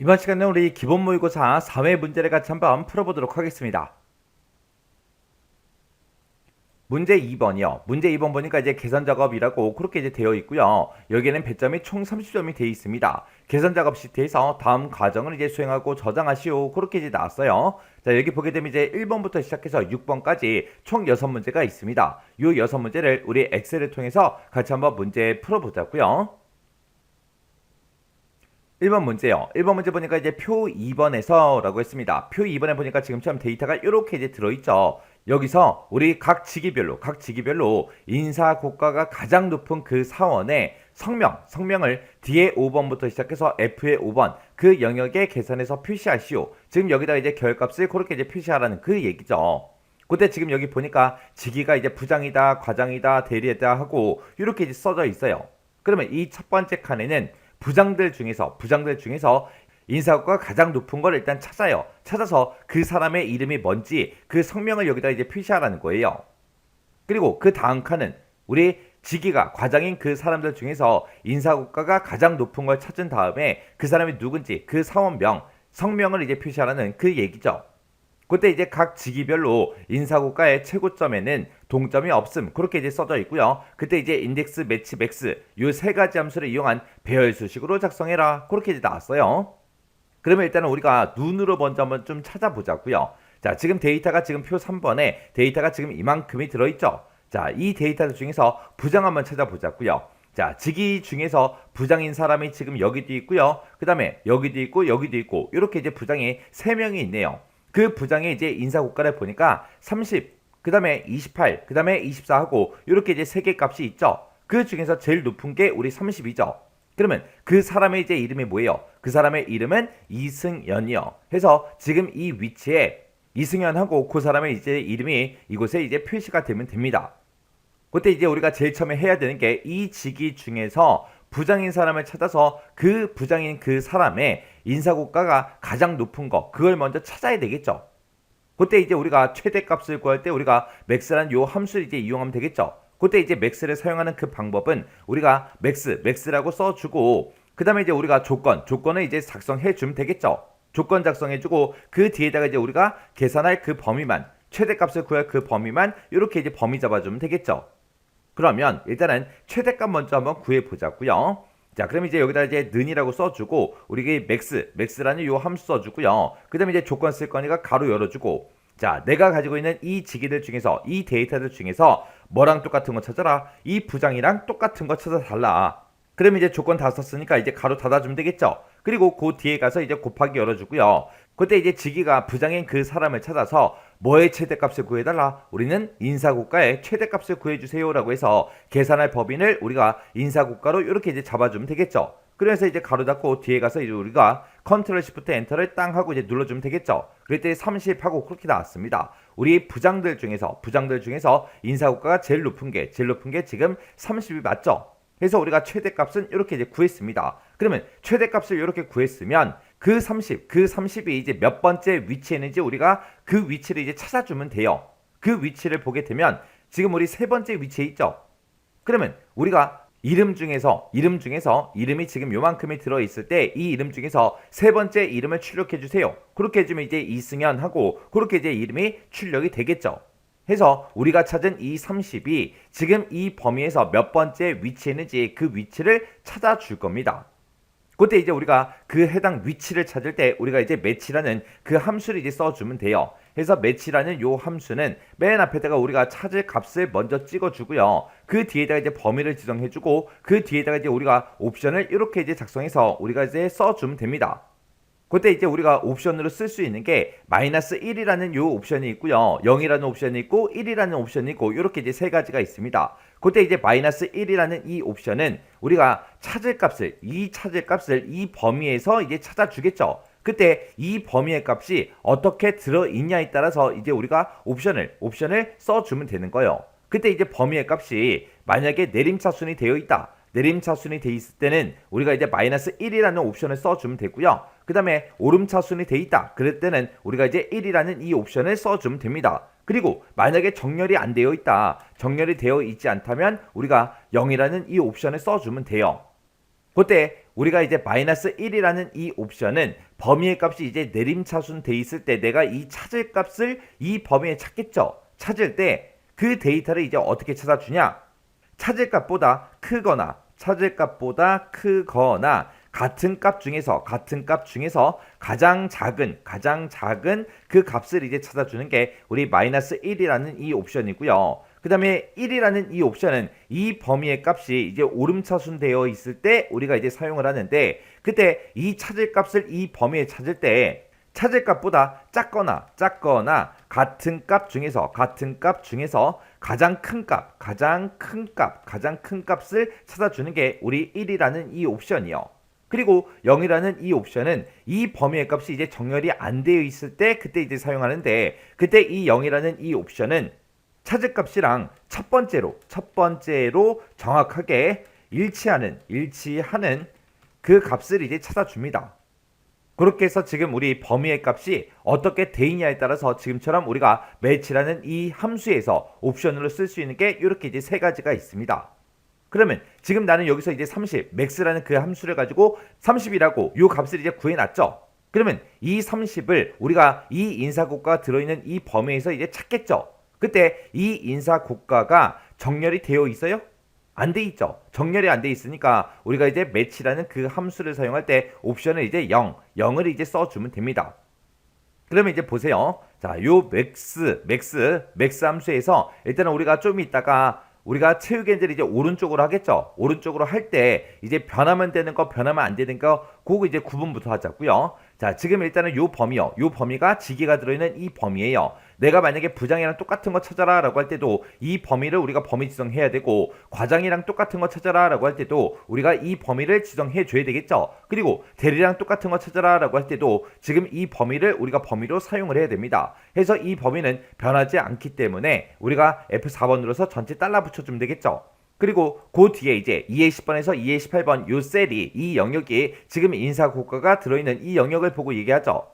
이번 시간에 우리 기본 모의고사 4회 문제를 같이 한번 풀어보도록 하겠습니다. 문제 2번이요. 문제 2번 보니까 이제 계산 작업이라고 그렇게 이제 되어 있고요. 여기에는 배점이 총 30점이 되어 있습니다. 계산 작업 시트에서 다음 과정을 이제 수행하고 저장하시오. 그렇게 이제 나왔어요. 자, 여기 보게 되면 이제 1번부터 시작해서 6번까지 총 6문제가 있습니다. 이 6문제를 우리 엑셀을 통해서 같이 한번 문제 풀어보자고요. 1번 문제요. 1번 문제 보니까 이제 표 2번에서 라고 했습니다. 표 2번에 보니까 지금처럼 데이터가 이렇게 이제 들어있죠. 여기서 우리 각 직위별로 인사 고가가 가장 높은 그 사원의 성명을 D의 5번부터 시작해서 F의 5번 그 영역에 계산해서 표시하시오. 지금 여기다 이제 결값을 그렇게 이제 표시하라는 그 얘기죠. 그때 지금 여기 보니까 직위가 이제 부장이다, 과장이다, 대리이다 하고 이렇게 이제 써져 있어요. 그러면 이 첫 번째 칸에는 부장들 중에서 인사고가 가장 높은 걸 일단 찾아요. 찾아서 그 사람의 이름이 뭔지 그 성명을 여기다 이제 표시하라는 거예요. 그리고 그 다음 칸은 우리 직위가 과장인 그 사람들 중에서 인사고가가 가장 높은 걸 찾은 다음에 그 사람이 누군지 그 사원명, 성명을 이제 표시하라는 그 얘기죠. 그때 이제 각 직위별로 인사고가의 최고점에는 동점이 없음 그렇게 이제 써져 있고요. 그때 이제 인덱스 매치 맥스 요 세 가지 함수를 이용한 배열수식으로 작성해라 그렇게 이제 나왔어요. 그러면 일단은 우리가 눈으로 먼저 한번 좀 찾아보자고요. 자, 지금 데이터가 지금 표 3번에 데이터가 지금 이만큼이 들어있죠. 자, 이 데이터 중에서 부장 한번 찾아보자고요. 자, 직위 중에서 부장인 사람이 지금 여기도 있고요. 그 다음에 여기도 있고 여기도 있고 이렇게 이제 부장이 3명이 있네요. 그 부장의 이제 인사고가를 보니까 30, 그 다음에 28, 그 다음에 24 하고 이렇게 이제 3개 값이 있죠. 그 중에서 제일 높은 게 우리 30이죠. 그러면 그 사람의 이제 이름이 뭐예요? 그 사람의 이름은 이승연이요. 해서 지금 이 위치에 이승연하고 그 사람의 이제 이름이 이곳에 이제 표시가 되면 됩니다. 그때 이제 우리가 제일 처음에 해야 되는 게 이 직위 중에서 부장인 사람을 찾아서 그 부장인 그 사람의 인사고가가 가장 높은 거 그걸 먼저 찾아야 되겠죠. 그때 이제 우리가 최대값을 구할 때 우리가 맥스라는 요 함수를 이제 이용하면 되겠죠. 그때 이제 맥스를 사용하는 그 방법은 우리가 맥스라고 써주고 그 다음에 이제 우리가 조건을 이제 작성해 주면 되겠죠. 조건 작성해주고 그 뒤에다가 이제 우리가 계산할 그 범위만 최대값을 구할 그 범위만 이렇게 이제 범위 잡아주면 되겠죠. 그러면 일단은 최대값 먼저 한번 구해보자고요. 자, 그럼 이제 여기다 이제 는이라고 써주고 우리 맥스라는 요 함수 써주고요. 그 다음에 이제 조건 쓸 거니까 가로 열어주고 자, 내가 가지고 있는 이 직위들 중에서 이 데이터들 중에서 뭐랑 똑같은 거 찾아라. 이 부장이랑 똑같은 거 찾아달라. 그러면 이제 조건 다 썼으니까 이제 가로 닫아주면 되겠죠. 그리고 그 뒤에 가서 이제 곱하기 열어주고요. 그때 이제 직위가 부장인 그 사람을 찾아서 뭐의 최대값을 구해달라. 우리는 인사고가의 최대값을 구해주세요 라고 해서 계산할 법인을 우리가 인사고가로 이렇게 이제 잡아주면 되겠죠. 그래서 이제 가로 닫고 뒤에 가서 이제 우리가 컨트롤 시프트 엔터를 땅 하고 이제 눌러주면 되겠죠. 그랬더니 30 하고 그렇게 나왔습니다. 우리 부장들 중에서 인사고가가 제일 높은 게 지금 30이 맞죠. 그래서 우리가 최대값은 이렇게 이제 구했습니다. 그러면 최대값을 이렇게 구했으면 그 30이 이제 몇 번째 위치에 있는지 우리가 그 위치를 이제 찾아주면 돼요. 그 위치를 보게 되면 지금 우리 세 번째 위치에 있죠. 그러면 우리가 이름이 지금 요만큼이 들어있을 때 이 이름 중에서 세 번째 이름을 출력해 주세요. 그렇게 해주면 이제 이승연 하고 그렇게 이제 이름이 출력이 되겠죠. 해서 우리가 찾은 이 30이 지금 이 범위에서 몇 번째 위치에 있는지 그 위치를 찾아줄 겁니다. 그때 이제 우리가 그 해당 위치를 찾을 때 우리가 이제 매치라는 그 함수를 이제 써주면 돼요. 그래서 매치라는 요 함수는 맨 앞에다가 우리가 찾을 값을 먼저 찍어주고요. 그 뒤에다가 이제 범위를 지정해주고 그 뒤에다가 이제 우리가 옵션을 이렇게 이제 작성해서 우리가 이제 써주면 됩니다. 그때 이제 우리가 옵션으로 쓸 수 있는 게 마이너스 1이라는 요 옵션이 있고요. 0이라는 옵션이 있고 1이라는 옵션이 있고 이렇게 이제 세 가지가 있습니다. 그때 이제 마이너스 1이라는 이 옵션은 우리가 찾을 값을 이 범위에서 이제 찾아주겠죠. 그때 이 범위의 값이 어떻게 들어있냐에 따라서 이제 우리가 옵션을 써주면 되는 거예요. 그때 이제 범위의 값이 만약에 내림차순이 되어 있다. 내림차순이 돼 있을 때는 우리가 이제 마이너스 1이라는 옵션을 써주면 되고요. 그 다음에 오름차순이 돼 있다. 그럴 때는 우리가 이제 1이라는 이 옵션을 써주면 됩니다. 그리고 만약에 정렬이 안 되어 있다. 정렬이 되어 있지 않다면 우리가 0이라는 이 옵션을 써주면 돼요. 그때 우리가 이제 마이너스 1이라는 이 옵션은 범위의 값이 이제 내림차순 돼 있을 때 내가 이 찾을 값을 이 범위에 찾겠죠. 찾을 때 그 데이터를 이제 어떻게 찾아주냐? 찾을 값보다 크거나 같은 값 중에서 가장 작은 그 값을 이제 찾아주는 게 우리 마이너스 1이라는 이 옵션이고요. 그 다음에 1이라는 이 옵션은 이 범위의 값이 이제 오름차순 되어 있을 때 우리가 이제 사용을 하는데, 그때 이 찾을 값을 이 범위에 찾을 때 찾을 값보다 작거나 같은 값 중에서 가장 큰 값을 찾아주는 게 우리 1이라는 이 옵션이요. 그리고 0이라는 이 옵션은 이 범위의 값이 이제 정렬이 안 되어 있을 때 그때 이제 사용하는데, 그때 이 0이라는 이 옵션은 찾을 값이랑 첫 번째로 정확하게 일치하는 그 값을 이제 찾아줍니다. 그렇게 해서 지금 우리 범위의 값이 어떻게 돼 있냐에 따라서 지금처럼 우리가 매치라는 이 함수에서 옵션으로 쓸 수 있는 게 이렇게 이제 세 가지가 있습니다. 그러면 지금 나는 여기서 이제 30, max라는 그 함수를 가지고 30이라고 요 값을 이제 구해놨죠. 그러면 이 30을 우리가 이 인사고가가 들어있는 이 범위에서 이제 찾겠죠. 그때 이 인사고가가 정렬이 되어 있어요? 안 돼 있죠. 정렬이 안 돼 있으니까 우리가 이제 매치라는 그 함수를 사용할 때 옵션을 이제 0을 이제 써주면 됩니다. 그러면 이제 보세요. 자, 요 맥스 함수에서 일단은 우리가 좀 이따가 우리가 채우기엔들을 이제 오른쪽으로 하겠죠. 오른쪽으로 할 때 이제 변하면 되는 거, 변하면 안 되는 거, 그거 이제 구분부터 하자고요. 자, 지금 일단은 요 범위요. 요 범위가 지기가 들어있는 이 범위예요. 내가 만약에 부장이랑 똑같은 거 찾아라 라고 할 때도 이 범위를 우리가 범위 지정해야 되고, 과장이랑 똑같은 거 찾아라 라고 할 때도 우리가 이 범위를 지정해 줘야 되겠죠. 그리고 대리랑 똑같은 거 찾아라 라고 할 때도 지금 이 범위를 우리가 범위로 사용을 해야 됩니다. 해서 이 범위는 변하지 않기 때문에 우리가 F4번 눌러서 전체 달러 붙여주면 되겠죠. 그리고 그 뒤에 이제 2의 10번에서 2의 18번 요 셀이, 이 영역이 지금 인사고가가 들어있는 이 영역을 보고 얘기하죠.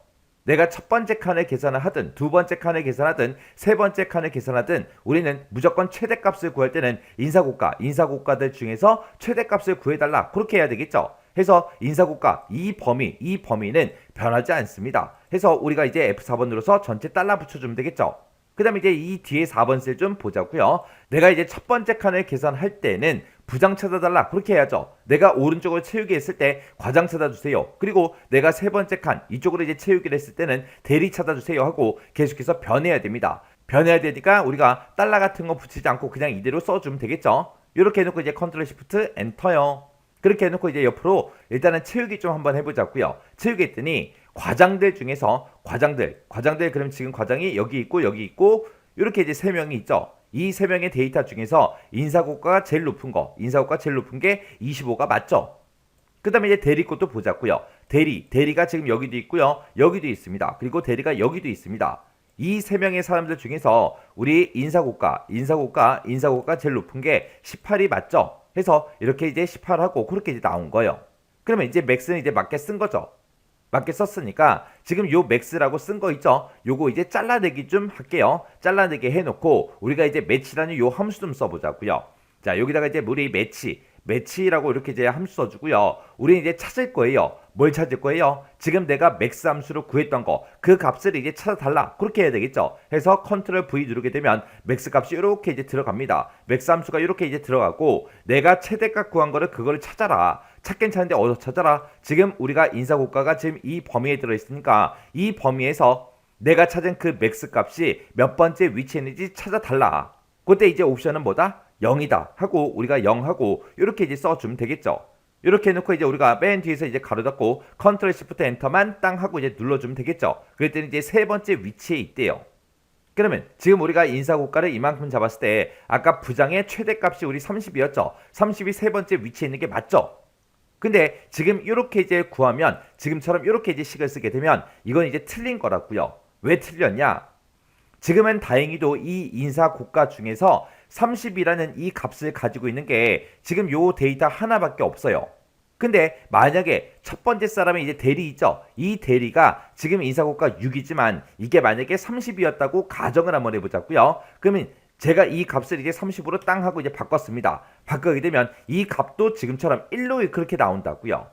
내가 첫 번째 칸을 계산을 하든 두 번째 칸을 계산하든 세 번째 칸을 계산하든 우리는 무조건 최대값을 구할 때는 인사고가들 중에서 최대값을 구해달라, 그렇게 해야 되겠죠. 해서 인사고가 이 범위는 변하지 않습니다. 해서 우리가 이제 F4번 눌러서 전체 달러 붙여주면 되겠죠. 그 다음에 이제 이 뒤에 4번 셀 좀 보자고요. 내가 이제 첫 번째 칸을 계산할 때는 부장 찾아달라, 그렇게 해야죠. 내가 오른쪽으로 채우기 했을 때 과장 찾아주세요. 그리고 내가 세 번째 칸 이쪽으로 이제 채우기를 했을 때는 대리 찾아주세요 하고 계속해서 변해야 됩니다. 변해야 되니까 우리가 달러 같은 거 붙이지 않고 그냥 이대로 써주면 되겠죠. 이렇게 해놓고 이제 컨트롤 시프트 엔터요. 그렇게 해놓고 이제 옆으로 일단은 채우기 좀 한번 해보자고요. 채우기 했더니 과장들 중에서 과장들 그럼 지금 과장이 여기 있고 이렇게 이제 3명이 있죠. 이 3명의 데이터 중에서 인사고가가 제일 높은 게 25가 맞죠. 그 다음에 이제 대리 것도 보자고요. 대리가 지금 여기도 있고요, 여기도 있습니다. 그리고 대리가 여기도 있습니다. 이 3명의 사람들 중에서 우리 인사고가 제일 높은 게 18이 맞죠. 해서 이렇게 이제 18하고 그렇게 이제 나온 거예요. 그러면 이제 맥스는 이제 맞게 쓴 거죠. 맞게 썼으니까 지금 요 맥스라고 쓴 거 있죠. 요거 이제 잘라내기 좀 할게요. 잘라내기 해놓고 우리가 이제 매치라는 요 함수 좀 써보자고요. 자, 여기다가 이제 우리 매치라고 이렇게 이제 함수 써주고요. 우리 이제 찾을 거예요. 뭘 찾을 거예요? 지금 내가 맥스 함수로 구했던 거, 그 값을 이제 찾아달라, 그렇게 해야 되겠죠. 해서 컨트롤 V 누르게 되면 맥스 값이 이렇게 이제 들어갑니다. 맥스 함수가 이렇게 이제 들어가고, 내가 최대값 구한 거를 그거를 찾아라. 찾긴 찾는데 어디서 찾아라? 지금 우리가 인사고가가 지금 이 범위에 들어있으니까 이 범위에서 내가 찾은 그 맥스 값이 몇 번째 위치에 있는지 찾아달라. 그때 이제 옵션은 뭐다? 0이다 하고 우리가 0하고 이렇게 이제 써주면 되겠죠. 이렇게 해놓고 이제 우리가 맨 뒤에서 이제 가로 닫고 컨트롤 시프트 엔터만 땅 하고 이제 눌러주면 되겠죠. 그랬더니 이제 세 번째 위치에 있대요. 그러면 지금 우리가 인사고가를 이만큼 잡았을 때 아까 부장의 최대값이 우리 30이었죠. 30이 세 번째 위치에 있는 게 맞죠. 근데 지금 이렇게 이제 구하면 지금처럼 이렇게 이제 식을 쓰게 되면 이건 이제 틀린 거라고요. 왜 틀렸냐? 지금은 다행히도 이 인사고가 중에서 30이라는 이 값을 가지고 있는 게 지금 요 데이터 하나밖에 없어요. 근데 만약에 첫 번째 사람이 이제 대리 있죠. 이 대리가 지금 인사고가 6이지만 이게 만약에 30이었다고 가정을 한번 해보자고요. 그러면 제가 이 값을 이제 30으로 땅 하고 이제 바꿨습니다. 바꾸게 되면 이 값도 지금처럼 1로 그렇게 나온다고요.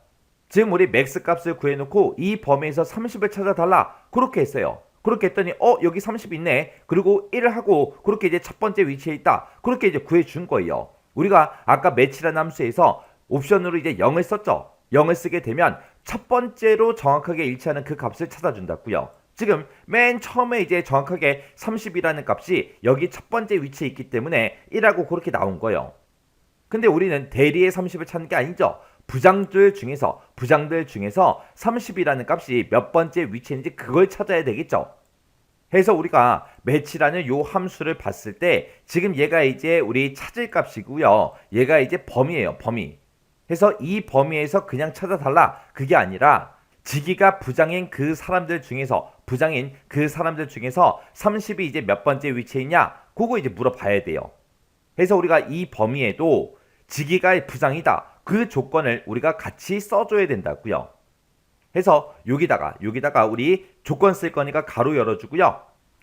지금 우리 맥스 값을 구해놓고 이 범위에서 30을 찾아달라. 그렇게 했어요. 그렇게 했더니 여기 30 있네. 그리고 1을 하고 그렇게 이제 첫 번째 위치에 있다. 그렇게 이제 구해준 거예요. 우리가 아까 매치라는 함수에서 옵션으로 이제 0을 썼죠. 0을 쓰게 되면 첫 번째로 정확하게 일치하는 그 값을 찾아준다고요. 지금 맨 처음에 이제 정확하게 30이라는 값이 여기 첫 번째 위치에 있기 때문에 1하고 그렇게 나온 거예요. 근데 우리는 대리의 30을 찾는 게 아니죠. 부장들 중에서 30이라는 값이 몇 번째 위치인지 그걸 찾아야 되겠죠. 해서 우리가 매치라는 요 함수를 봤을 때 지금 얘가 이제 우리 찾을 값이고요. 얘가 이제 범위예요. 범위. 해서 이 범위에서 그냥 찾아달라. 그게 아니라 지기가 부장인 그 사람들 중에서 30이 이제 몇 번째 위치에 있냐? 그거 이제 물어봐야 돼요. 해서 우리가 이 범위에도 지기가 부장이다. 그 조건을 우리가 같이 써줘야 된다고요. 해서 여기다가 우리 조건 쓸 거니까 가로 열어주고요.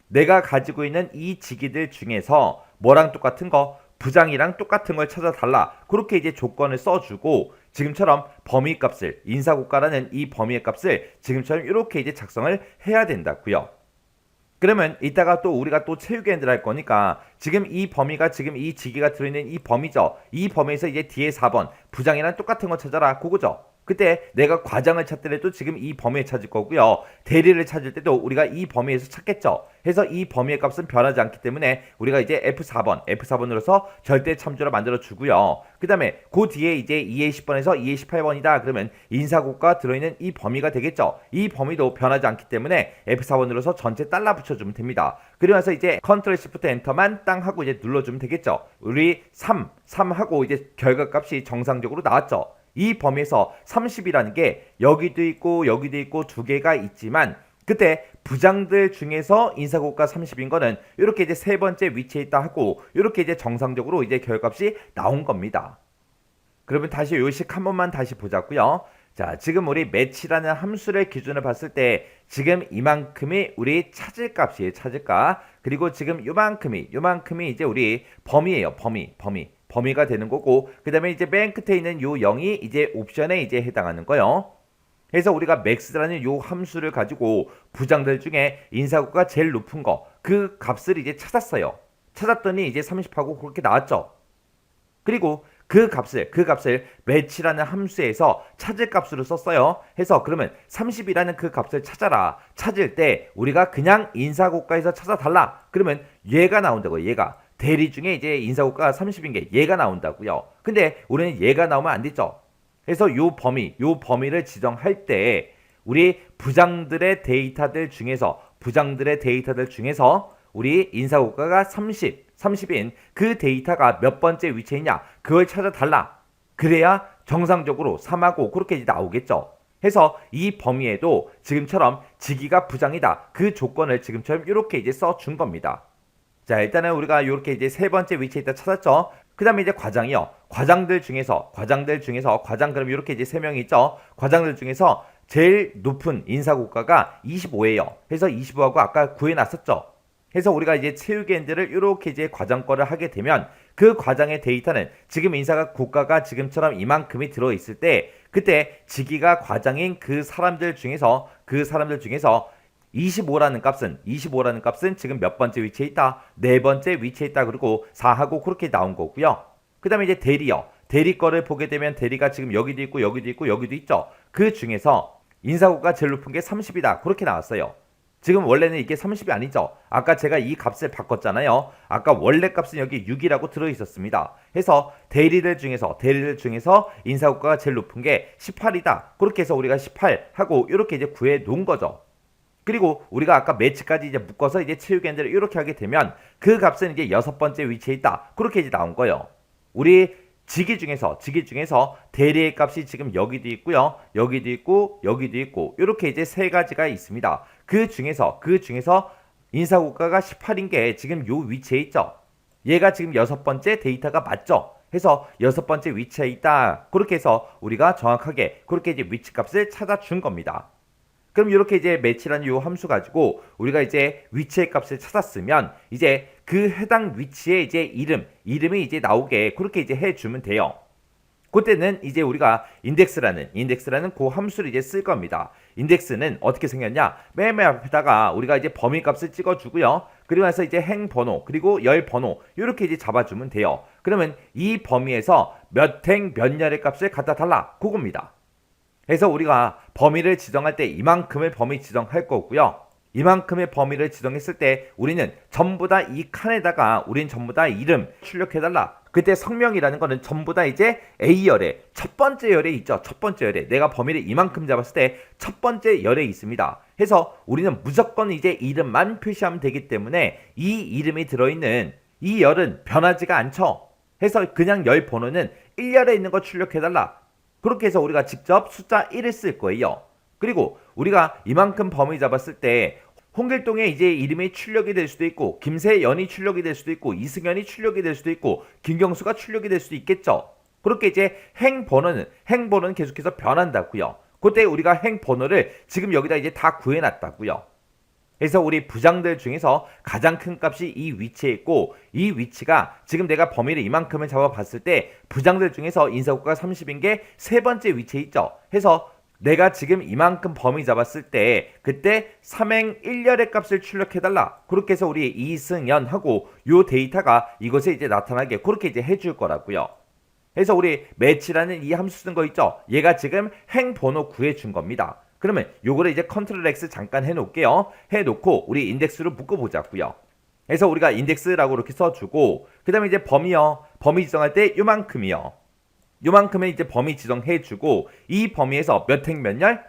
내가 가지고 있는 이 지기들 중에서 뭐랑 똑같은 거, 부장이랑 똑같은 걸 찾아달라. 그렇게 이제 조건을 써주고 지금처럼 범위 값을, 인사고가라는 이 범위의 값을 지금처럼 이렇게 이제 작성을 해야 된다고요. 그러면 이따가 또 우리가 또 채우기 엔드를 할 거니까 지금 이 범위가 지금 이 지기가 들어있는 이 범위죠. 이 범위에서 이제 뒤에 4번 부장이랑 똑같은 거 찾아라. 그거죠. 그때 내가 과장을 찾더라도 지금 이 범위에 찾을 거고요. 대리를 찾을 때도 우리가 이 범위에서 찾겠죠. 해서 이 범위의 값은 변하지 않기 때문에 우리가 이제 F4번으로서 절대 참조를 만들어 주고요. 그 다음에 그 뒤에 이제 2의 10번에서 2의 18번이다. 그러면 인사고가 들어있는 이 범위가 되겠죠. 이 범위도 변하지 않기 때문에 F4번으로서 전체 달라 붙여주면 됩니다. 그러면서 이제 컨트롤 시프트 엔터만 땅 하고 이제 눌러주면 되겠죠. 우리 3 하고 이제 결과값이 정상적으로 나왔죠. 이 범위에서 30이라는 게 여기도 있고 두 개가 있지만 그때 부장들 중에서 인사고가 30인 거는 이렇게 이제 세 번째 위치에 있다 하고 이렇게 이제 정상적으로 이제 결과값이 나온 겁니다. 그러면 다시 요식 한 번만 다시 보자고요. 자, 지금 우리 매치라는 함수를 기준으로 봤을 때 지금 이만큼이 우리 찾을 값이에요. 찾을 값. 그리고 지금 요만큼이 이제 우리 범위예요. 범위가 되는 거고 그 다음에 이제 맨 끝에 있는 요 0이 이제 옵션에 이제 해당하는 거예요. 그래서 우리가 max라는 요 함수를 가지고 부장들 중에 인사고가 제일 높은 거 그 값을 이제 찾았어요. 찾았더니 이제 30하고 그렇게 나왔죠. 그리고 그 값을 match라는 함수에서 찾을 값으로 썼어요. 해서 그러면 30이라는 그 값을 찾아라. 찾을 때 우리가 그냥 인사고가에서 찾아달라. 그러면 얘가 나온다고요. 얘가. 대리 중에 이제 인사고가가 30인 게 얘가 나온다고요. 근데 우리는 얘가 나오면 안 되죠. 그래서 요 범위를 지정할 때 우리 부장들의 데이터들 중에서 우리 인사고가가 30인 그 데이터가 몇 번째 위치에 있냐 그걸 찾아달라. 그래야 정상적으로 3하고 그렇게 이제 나오겠죠. 해서 이 범위에도 지금처럼 지기가 부장이다. 그 조건을 지금처럼 이렇게 이제 써준 겁니다. 자, 일단은 우리가 이렇게 이제 세 번째 위치에 있다 찾았죠. 그 다음에 이제 과장이요. 과장 그럼 이렇게 이제 세 명이 있죠. 과장들 중에서 제일 높은 인사고가가 25예요. 해서 25하고 아까 구해놨었죠. 해서 우리가 이제 채우기 엔드를 이렇게 이제 과장 거를 하게 되면 그 과장의 데이터는 지금 인사고가가 지금처럼 이만큼이 들어있을 때 그때 지기가 과장인 그 사람들 중에서 25라는 값은 지금 몇 번째 위치에 있다? 네 번째 위치에 있다. 그리고 4하고 그렇게 나온 거고요. 그 다음에 이제 대리요. 대리 거를 보게 되면 대리가 지금 여기도 있고 여기도 있죠. 그 중에서 인사고가 제일 높은 게 30이다. 그렇게 나왔어요. 지금 원래는 이게 30이 아니죠. 아까 제가 이 값을 바꿨잖아요. 아까 원래 값은 여기 6이라고 들어있었습니다. 해서 대리들 중에서 인사고가가 제일 높은 게 18이다. 그렇게 해서 우리가 18 하고 이렇게 이제 구해 놓은 거죠. 그리고 우리가 아까 매치까지 이제 묶어서 이제 채우기 엔드를 이렇게 하게 되면 그 값은 이제 여섯 번째 위치에 있다. 그렇게 이제 나온 거예요. 우리 지기 중에서 대리의 값이 지금 여기도 있고요. 여기도 있고 이렇게 이제 세 가지가 있습니다. 그 중에서 인사고가가 18인 게 지금 요 위치에 있죠. 얘가 지금 여섯 번째 데이터가 맞죠. 해서 여섯 번째 위치에 있다. 그렇게 해서 우리가 정확하게 그렇게 이제 위치 값을 찾아준 겁니다. 그럼 이렇게 이제 매치라는 요 함수 가지고 우리가 이제 위치의 값을 찾았으면 이제 그 해당 위치의 이제 이름이 이제 나오게 그렇게 이제 해주면 돼요. 그때는 이제 우리가 인덱스라는 그 함수를 이제 쓸 겁니다. 인덱스는 어떻게 생겼냐? 맨 앞에다가 우리가 이제 범위 값을 찍어주고요. 그리고 나서 이제 행 번호 그리고 열 번호 이렇게 이제 잡아주면 돼요. 그러면 이 범위에서 몇 행 몇 열의 값을 갖다 달라 그겁니다. 그래서 우리가 범위를 지정할 때 이만큼의 범위 지정할 거고요. 이만큼의 범위를 지정했을 때 우리는 전부 다 이 칸에다가 우린 전부 다 이름 출력해달라. 그때 성명이라는 거는 전부 다 이제 A열에 첫 번째 열에 있죠. 첫 번째 열에 내가 범위를 이만큼 잡았을 때 첫 번째 열에 있습니다. 해서 우리는 무조건 이제 이름만 표시하면 되기 때문에 이 이름이 들어있는 이 열은 변하지가 않죠. 해서 그냥 열 번호는 1열에 있는 거 출력해달라. 그렇게 해서 우리가 직접 숫자 1을 쓸 거예요. 그리고 우리가 이만큼 범위 잡았을 때 홍길동의 이제 이름이 출력이 될 수도 있고 김세연이 출력이 될 수도 있고 이승연이 출력이 될 수도 있고 김경수가 출력이 될 수도 있겠죠. 그렇게 이제 행번호는 계속해서 변한다고요. 그때 우리가 행번호를 지금 여기다 이제 다 구해놨다고요. 그래서 우리 부장들 중에서 가장 큰 값이 이 위치에 있고 이 위치가 지금 내가 범위를 이만큼을 잡아봤을 때 부장들 중에서 인사고가 30인 게 세 번째 위치에 있죠. 해서 내가 지금 이만큼 범위 잡았을 때 그때 3행 1열의 값을 출력해달라. 그렇게 해서 우리 이승연하고 요 데이터가 이것에 이제 나타나게 그렇게 이제 해줄 거라고요. 그래서 우리 매치라는 이 함수 쓴 거 있죠. 얘가 지금 행 번호 구해준 겁니다. 그러면 요거를 이제 컨트롤 X 잠깐 해놓을게요. 해놓고 우리 인덱스로 묶어보자고요. 그래서 우리가 인덱스라고 이렇게 써주고 그 다음에 이제 범위요. 범위 지정할 때 요만큼이요. 요만큼의 이제 범위 지정해주고 이 범위에서 몇 행 몇 열?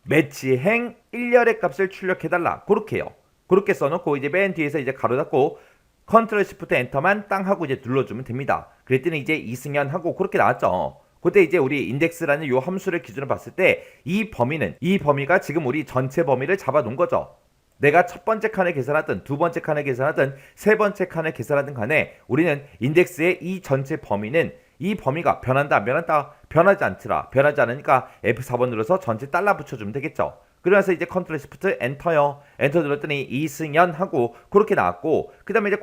매치행 1열의 값을 출력해달라. 그렇게요. 그렇게 써놓고 이제 맨 뒤에서 이제 가로 닫고 컨트롤 시프트 엔터만 땅 하고 이제 눌러주면 됩니다. 그랬더니 이제 이승연 하고 그렇게 나왔죠. 그때 이제 우리 인덱스라는 요 함수를 기준으로 봤을 때 이 범위가 지금 우리 전체 범위를 잡아놓은 거죠. 내가 첫 번째 칸을 계산하든 두 번째 칸을 계산하든 세 번째 칸을 계산하든 간에 우리는 인덱스의 이 전체 범위는 이 범위가 변한다 안 변한다? 변하지 않더라. 변하지 않으니까 F4번 눌러서 전체 달러 붙여주면 되겠죠. 그러면서 이제 컨트롤 시프트 엔터요. 엔터 눌렀더니 이승연 하고 그렇게 나왔고 그 다음에 이제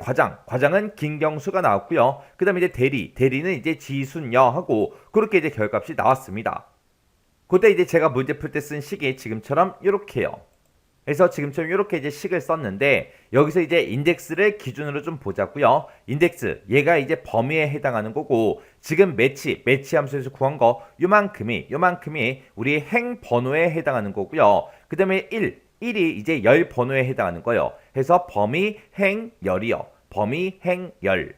과장은 김경수가 나왔고요. 그 다음에 이제 대리는 이제 지순여 하고 그렇게 이제 결값이 나왔습니다. 그때 이제 제가 문제 풀 때 쓴 식이 지금처럼 이렇게요. 그래서 지금처럼 이렇게 이제 식을 썼는데 여기서 이제 인덱스를 기준으로 좀 보자고요. 인덱스 얘가 이제 범위에 해당하는 거고 지금 매치 함수에서 구한 거 요만큼이 우리 행 번호에 해당하는 거고요. 그 다음에 1이 이제 열 번호에 해당하는 거예요. 그래서 범위 행 열이요. 범위 행 열.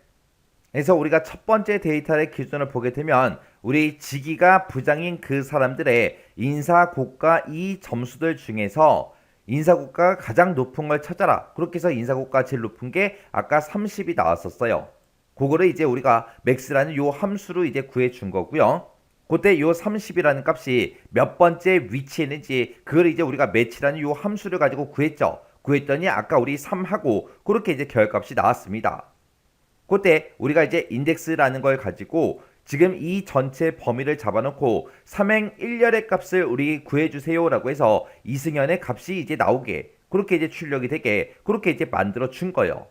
그래서 우리가 첫 번째 데이터를 기준으로 보게 되면 우리 직위가 부장인 그 사람들의 인사고가 이 점수들 중에서 인사고가가 가장 높은 걸 찾아라. 그렇게 해서 인사고가가 제일 높은 게 아까 30이 나왔었어요. 그거를 이제 우리가 max라는 요 함수로 이제 구해준 거고요. 그때 요 30이라는 값이 몇 번째 위치에 있는지 그걸 이제 우리가 match라는 요 함수를 가지고 구했죠. 구했더니 아까 우리 3하고 그렇게 이제 결값이 나왔습니다. 그때 우리가 이제 인덱스라는 걸 가지고 지금 이 전체 범위를 잡아놓고 3행 1열의 값을 우리 구해주세요 라고 해서 이승연의 값이 이제 나오게 그렇게 이제 출력이 되게 그렇게 이제 만들어 준 거예요.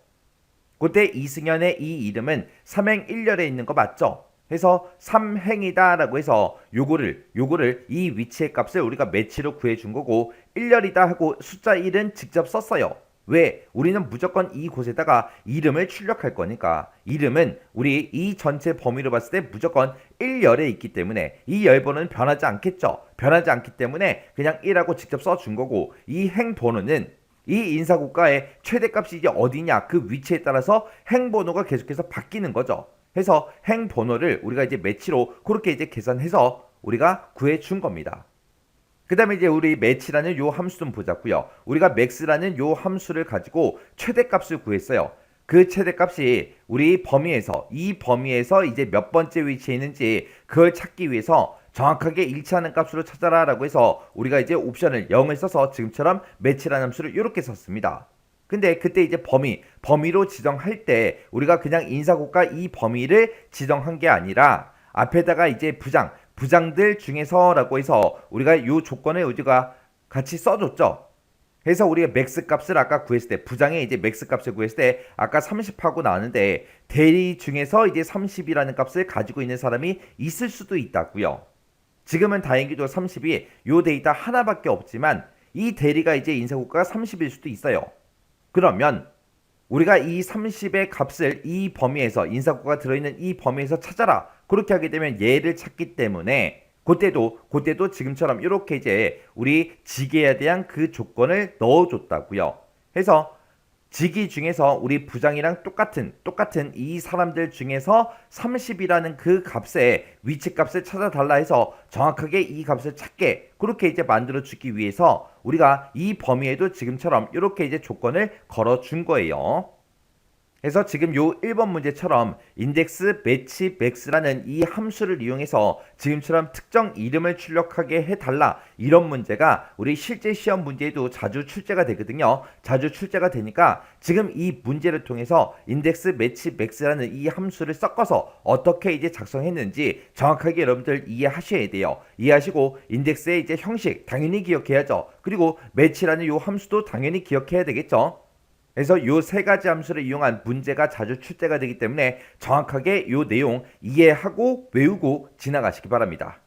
그때 이승연의 이 이름은 3행 1열에 있는 거 맞죠? 해서 3행이다 라고 해서 요거를 이 위치의 값을 우리가 매치로 구해준 거고 1열이다 하고 숫자 1은 직접 썼어요. 왜? 우리는 무조건 이곳에다가 이름을 출력할 거니까 이름은 우리 이 전체 범위로 봤을 때 무조건 1열에 있기 때문에 이 열번호는 변하지 않겠죠. 변하지 않기 때문에 그냥 1하고 직접 써준 거고 이 행번호는 이 인사고가의 최대값이 이제 어디냐 그 위치에 따라서 행번호가 계속해서 바뀌는 거죠. 해서 행번호를 우리가 이제 매치로 그렇게 이제 계산해서 우리가 구해준 겁니다. 그 다음에 이제 우리 매치라는 요 함수 좀 보자고요. 우리가 max라는 요 함수를 가지고 최대값을 구했어요. 그 최대값이 우리 이 범위에서 이제 몇 번째 위치에 있는지 그걸 찾기 위해서 정확하게 일치하는 값으로 찾아라 라고 해서 우리가 이제 옵션을 0을 써서 지금처럼 매치라는 함수를 이렇게 썼습니다. 근데 그때 이제 범위로 지정할 때 우리가 그냥 인사고가 이 범위를 지정한 게 아니라 앞에다가 이제 부장들 중에서라고 해서 우리가 요 조건을 우리가 같이 써줬죠. 해서 우리가 맥스 값을 아까 구했을 때, 부장의 이제 맥스 값을 구했을 때 아까 30하고 나왔는데 대리 중에서 이제 30이라는 값을 가지고 있는 사람이 있을 수도 있다고요. 지금은 다행히도 30이 요 데이터 하나밖에 없지만 이 대리가 이제 인사고가가 30일 수도 있어요. 그러면 우리가 이 30의 값을 이 범위에서, 인사고가가 들어있는 이 범위에서 찾아라. 그렇게 하게 되면 얘를 찾기 때문에 그때도 지금처럼 이렇게 이제 우리 직계에 대한 그 조건을 넣어줬다고요. 해서 직위 중에서 우리 부장이랑 똑같은 이 사람들 중에서 30이라는 그 값의 위치 값을 찾아달라 해서 정확하게 이 값을 찾게 그렇게 이제 만들어 주기 위해서 우리가 이 범위에도 지금처럼 이렇게 이제 조건을 걸어 준 거예요. 그래서 지금 요 1번 문제처럼 인덱스 매치 맥스라는 이 함수를 이용해서 지금처럼 특정 이름을 출력하게 해달라, 이런 문제가 우리 실제 시험 문제에도 자주 출제가 되거든요. 자주 출제가 되니까 지금 이 문제를 통해서 인덱스 매치 맥스라는 이 함수를 섞어서 어떻게 이제 작성했는지 정확하게 여러분들 이해하셔야 돼요. 이해하시고 인덱스의 이제 형식 당연히 기억해야죠. 그리고 매치라는 요 함수도 당연히 기억해야 되겠죠. 그래서 요 세 가지 함수를 이용한 문제가 자주 출제가 되기 때문에 정확하게 요 내용 이해하고 외우고 지나가시기 바랍니다.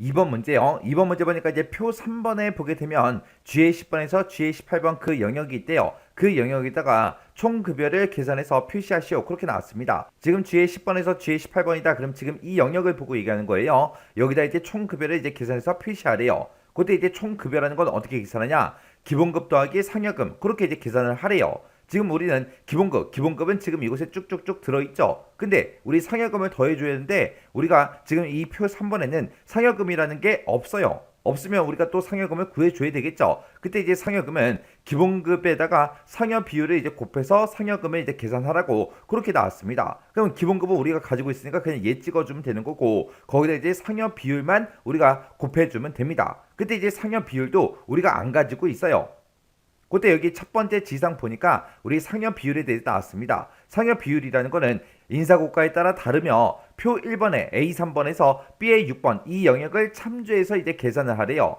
2번 문제요. 2번 문제 보니까 이제 표 3번에 보게 되면 GA 10번에서 GA 18번 그 영역이 있대요. 그 영역에다가 총급여를 계산해서 표시하시오. 그렇게 나왔습니다. 지금 GA 10번에서 GA 18번이다. 그럼 지금 이 영역을 보고 얘기하는 거예요. 여기다 이제 총급여를 이제 계산해서 표시하래요. 그때 이제 총급여라는 건 어떻게 계산하냐? 기본급 더하기 상여금, 그렇게 이제 계산을 하래요. 지금 우리는 기본급은 지금 이곳에 쭉쭉쭉 들어있죠. 근데 우리 상여금을 더해줘야 되는데 우리가 지금 이 표 3번에는 상여금이라는 게 없어요. 없으면 우리가 또 상여금을 구해줘야 되겠죠. 그때 이제 상여금은 기본급에다가 상여 비율을 이제 곱해서 상여금을 이제 계산하라고 그렇게 나왔습니다. 그럼 기본급은 우리가 가지고 있으니까 그냥 얘 찍어주면 되는 거고 거기다 이제 상여 비율만 우리가 곱해주면 됩니다. 그때 이제 상여 비율도 우리가 안 가지고 있어요. 그때 여기 첫 번째 지상 보니까 우리 상여 비율에 대해서 나왔습니다. 상여 비율이라는 거는 인사고가에 따라 다르며 표 1번에 A3번에서 B의 6번 이 영역을 참조해서 이제 계산을 하래요.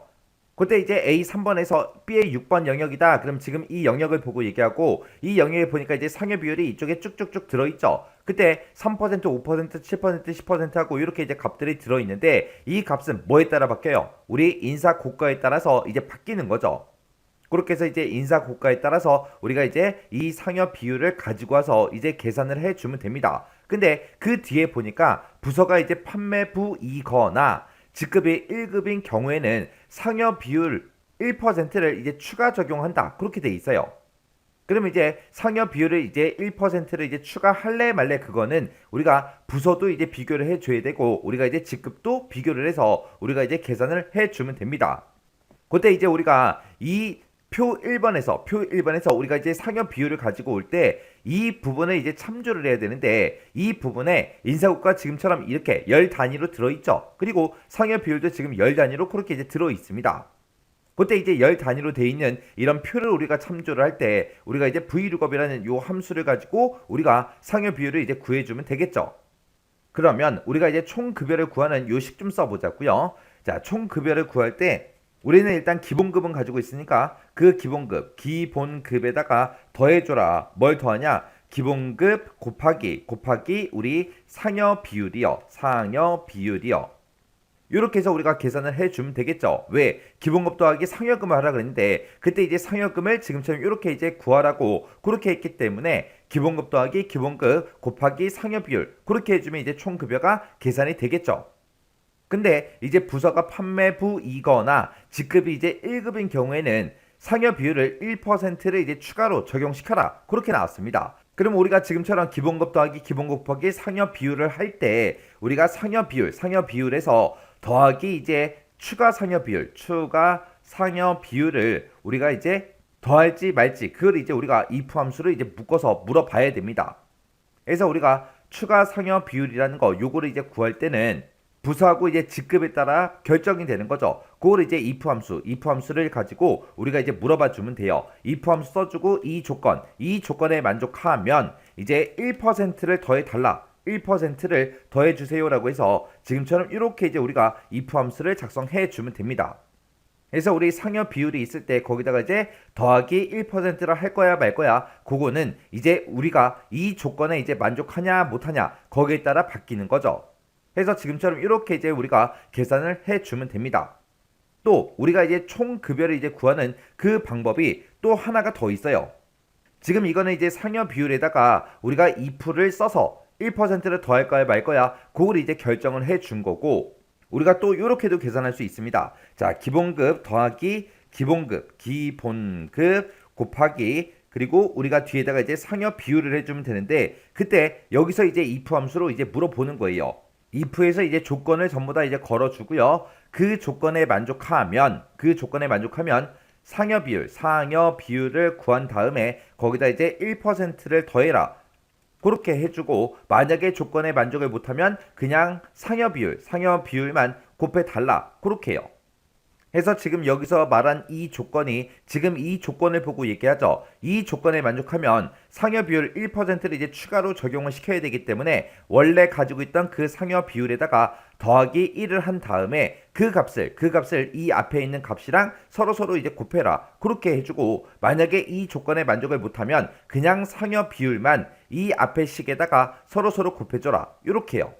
그때 이제 A3번에서 B의 6번 영역이다. 그럼 지금 이 영역을 보고 얘기하고 이 영역에 보니까 이제 상여 비율이 이쪽에 쭉쭉쭉 들어있죠. 그때 3%, 5%, 7%, 10% 하고 이렇게 이제 값들이 들어있는데 이 값은 뭐에 따라 바뀌어요? 우리 인사고가에 따라서 이제 바뀌는 거죠. 그렇게 해서 이제 인사 고가에 따라서 우리가 이제 이 상여 비율을 가지고 와서 이제 계산을 해주면 됩니다. 근데 그 뒤에 보니까 부서가 이제 판매부이거나 직급이 1급인 경우에는 상여 비율 1%를 이제 추가 적용한다. 그렇게 돼 있어요. 그러면 이제 상여 비율을 이제 1%를 이제 추가할래 말래 그거는 우리가 부서도 이제 비교를 해줘야 되고 우리가 이제 직급도 비교를 해서 우리가 이제 계산을 해주면 됩니다. 그때 이제 우리가 이 표 1번에서 우리가 이제 상여 비율을 가지고 올 때 이 부분을 이제 참조를 해야 되는데 이 부분에 인사고가 지금처럼 이렇게 열 단위로 들어있죠. 그리고 상여 비율도 지금 열 단위로 그렇게 이제 들어있습니다. 그때 이제 열 단위로 돼 있는 이런 표를 우리가 참조를 할 때 우리가 이제 vlookup이라는 요 함수를 가지고 우리가 상여 비율을 이제 구해주면 되겠죠. 그러면 우리가 이제 총급여를 구하는 요 식 좀 써보자고요. 자, 총급여를 구할 때 우리는 일단 기본급은 가지고 있으니까 그 기본급에다가 더해줘라. 뭘 더하냐? 기본급 곱하기 우리 상여 비율이요. 이렇게 해서 우리가 계산을 해주면 되겠죠. 왜? 기본급 더하기 상여금을 하라 그랬는데 그때 이제 상여금을 지금처럼 이렇게 이제 구하라고 그렇게 했기 때문에 기본급 더하기 기본급 곱하기 상여 비율 그렇게 해주면 이제 총급여가 계산이 되겠죠. 근데 이제 부서가 판매부이거나 직급이 이제 1급인 경우에는 상여 비율을 1%를 이제 추가로 적용시켜라. 그렇게 나왔습니다. 그럼 우리가 지금처럼 기본급 더하기 기본급 곱하기 상여 비율을 할 때 우리가 상여 비율에서 더하기 이제 추가 상여 비율을 우리가 이제 더할지 말지 그걸 이제 우리가 if 함수를 이제 묶어서 물어봐야 됩니다. 그래서 우리가 추가 상여 비율이라는 거 요거를 이제 구할 때는 부서하고 이제 직급에 따라 결정이 되는 거죠. 그걸 이제 if 함수를 가지고 우리가 이제 물어봐 주면 돼요. if 함수 써주고 이 조건에 만족하면 이제 1%를 더해 달라. 1%를 더해 주세요라고 해서 지금처럼 이렇게 이제 우리가 if 함수를 작성해 주면 됩니다. 그래서 우리 상여 비율이 있을 때 거기다가 이제 더하기 1%를 할 거야 말 거야. 그거는 이제 우리가 이 조건에 이제 만족하냐 못하냐 거기에 따라 바뀌는 거죠. 그래서 지금처럼 이렇게 이제 우리가 계산을 해주면 됩니다. 또 우리가 이제 총 급여를 이제 구하는 그 방법이 또 하나가 더 있어요. 지금 이거는 이제 상여 비율에다가 우리가 if를 써서 1%를 더할 거야 말 거야 그걸 이제 결정을 해 준 거고, 우리가 또 이렇게도 계산할 수 있습니다. 자, 기본급 더하기 기본급 곱하기 그리고 우리가 뒤에다가 이제 상여 비율을 해주면 되는데, 그때 여기서 이제 if 함수로 이제 물어보는 거예요. if에서 이제 조건을 전부 다 이제 걸어주고요. 그 조건에 만족하면 상여 비율을 구한 다음에 거기다 이제 1%를 더해라. 그렇게 해주고, 만약에 조건에 만족을 못하면 그냥 상여 비율만 곱해달라. 그렇게 해요. 해서 지금 여기서 말한 이 조건이 지금 이 조건을 보고 얘기하죠. 이 조건에 만족하면 상여 비율 1%를 이제 추가로 적용을 시켜야 되기 때문에 원래 가지고 있던 그 상여 비율에다가 더하기 1을 한 다음에 그 값을 이 앞에 있는 값이랑 서로 이제 곱해라. 그렇게 해주고, 만약에 이 조건에 만족을 못하면 그냥 상여 비율만 이 앞에 식에다가 서로 곱해줘라. 이렇게 해요.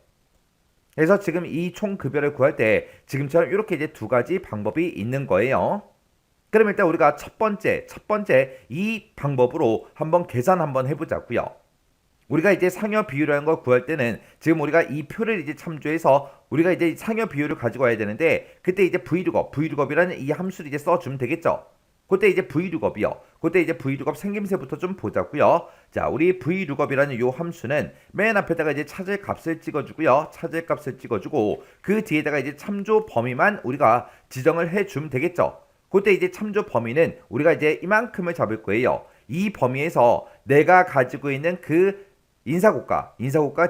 그래서 지금 이 총 급여를 구할 때 지금처럼 이렇게 이제 두 가지 방법이 있는 거예요. 그럼 일단 우리가 첫 번째 이 방법으로 한번 계산 한번 해보자고요. 우리가 이제 상여 비율이라는 걸 구할 때는 지금 우리가 이 표를 이제 참조해서 우리가 이제 상여 비율을 가지고 와야 되는데, 그때 이제 vlookup 이 함수를 이제 써주면 되겠죠. 그때 이제 vlookup 생김새부터 좀 보자고요. 자, 우리 vlookup이라는 요 함수는 맨 앞에다가 이제 찾을 값을 찍어주고요. 그 뒤에다가 이제 참조 범위만 우리가 지정을 해주면 되겠죠. 그때 이제 참조 범위는 우리가 이제 이만큼을 잡을 거예요. 이 범위에서 내가 가지고 있는 그 인사고가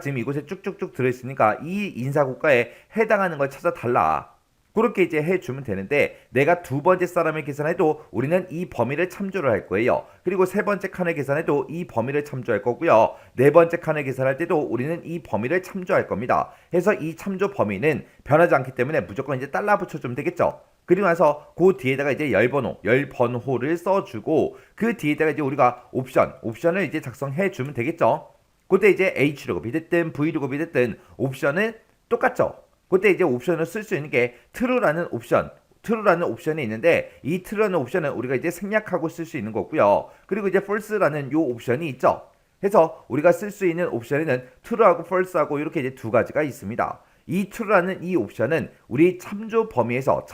지금 이곳에 쭉쭉쭉 들어있으니까 이 인사고가에 해당하는 걸 찾아달라. 그렇게 이제 해주면 되는데, 내가 두 번째 사람을 계산해도 우리는 이 범위를 참조를 할 거예요. 그리고 세 번째 칸을 계산해도 이 범위를 참조할 거고요. 네 번째 칸을 계산할 때도 우리는 이 범위를 참조할 겁니다. 해서 이 참조 범위는 변하지 않기 때문에 무조건 이제 달러 붙여주면 되겠죠. 그리고 나서 그 뒤에다가 이제 열번호를 써주고, 그 뒤에다가 이제 우리가 옵션을 이제 작성해 주면 되겠죠. 그때 이제 H룩업이 됐든 V룩업이 됐든 옵션은 똑같죠. 그때 이제 옵션을 쓸 수 있는 게 true라는 옵션이 있는데, 이 true라는 옵션은 우리가 이제 생략하고 쓸 수 있는 거고요. 그리고 이제 false라는 요 옵션이 있죠. 해서 우리가 쓸 수 있는 옵션에는 true하고 false하고 이렇게 이제 두 가지가 있습니다. 이 true라는 이 옵션은 우리 참조 범위에서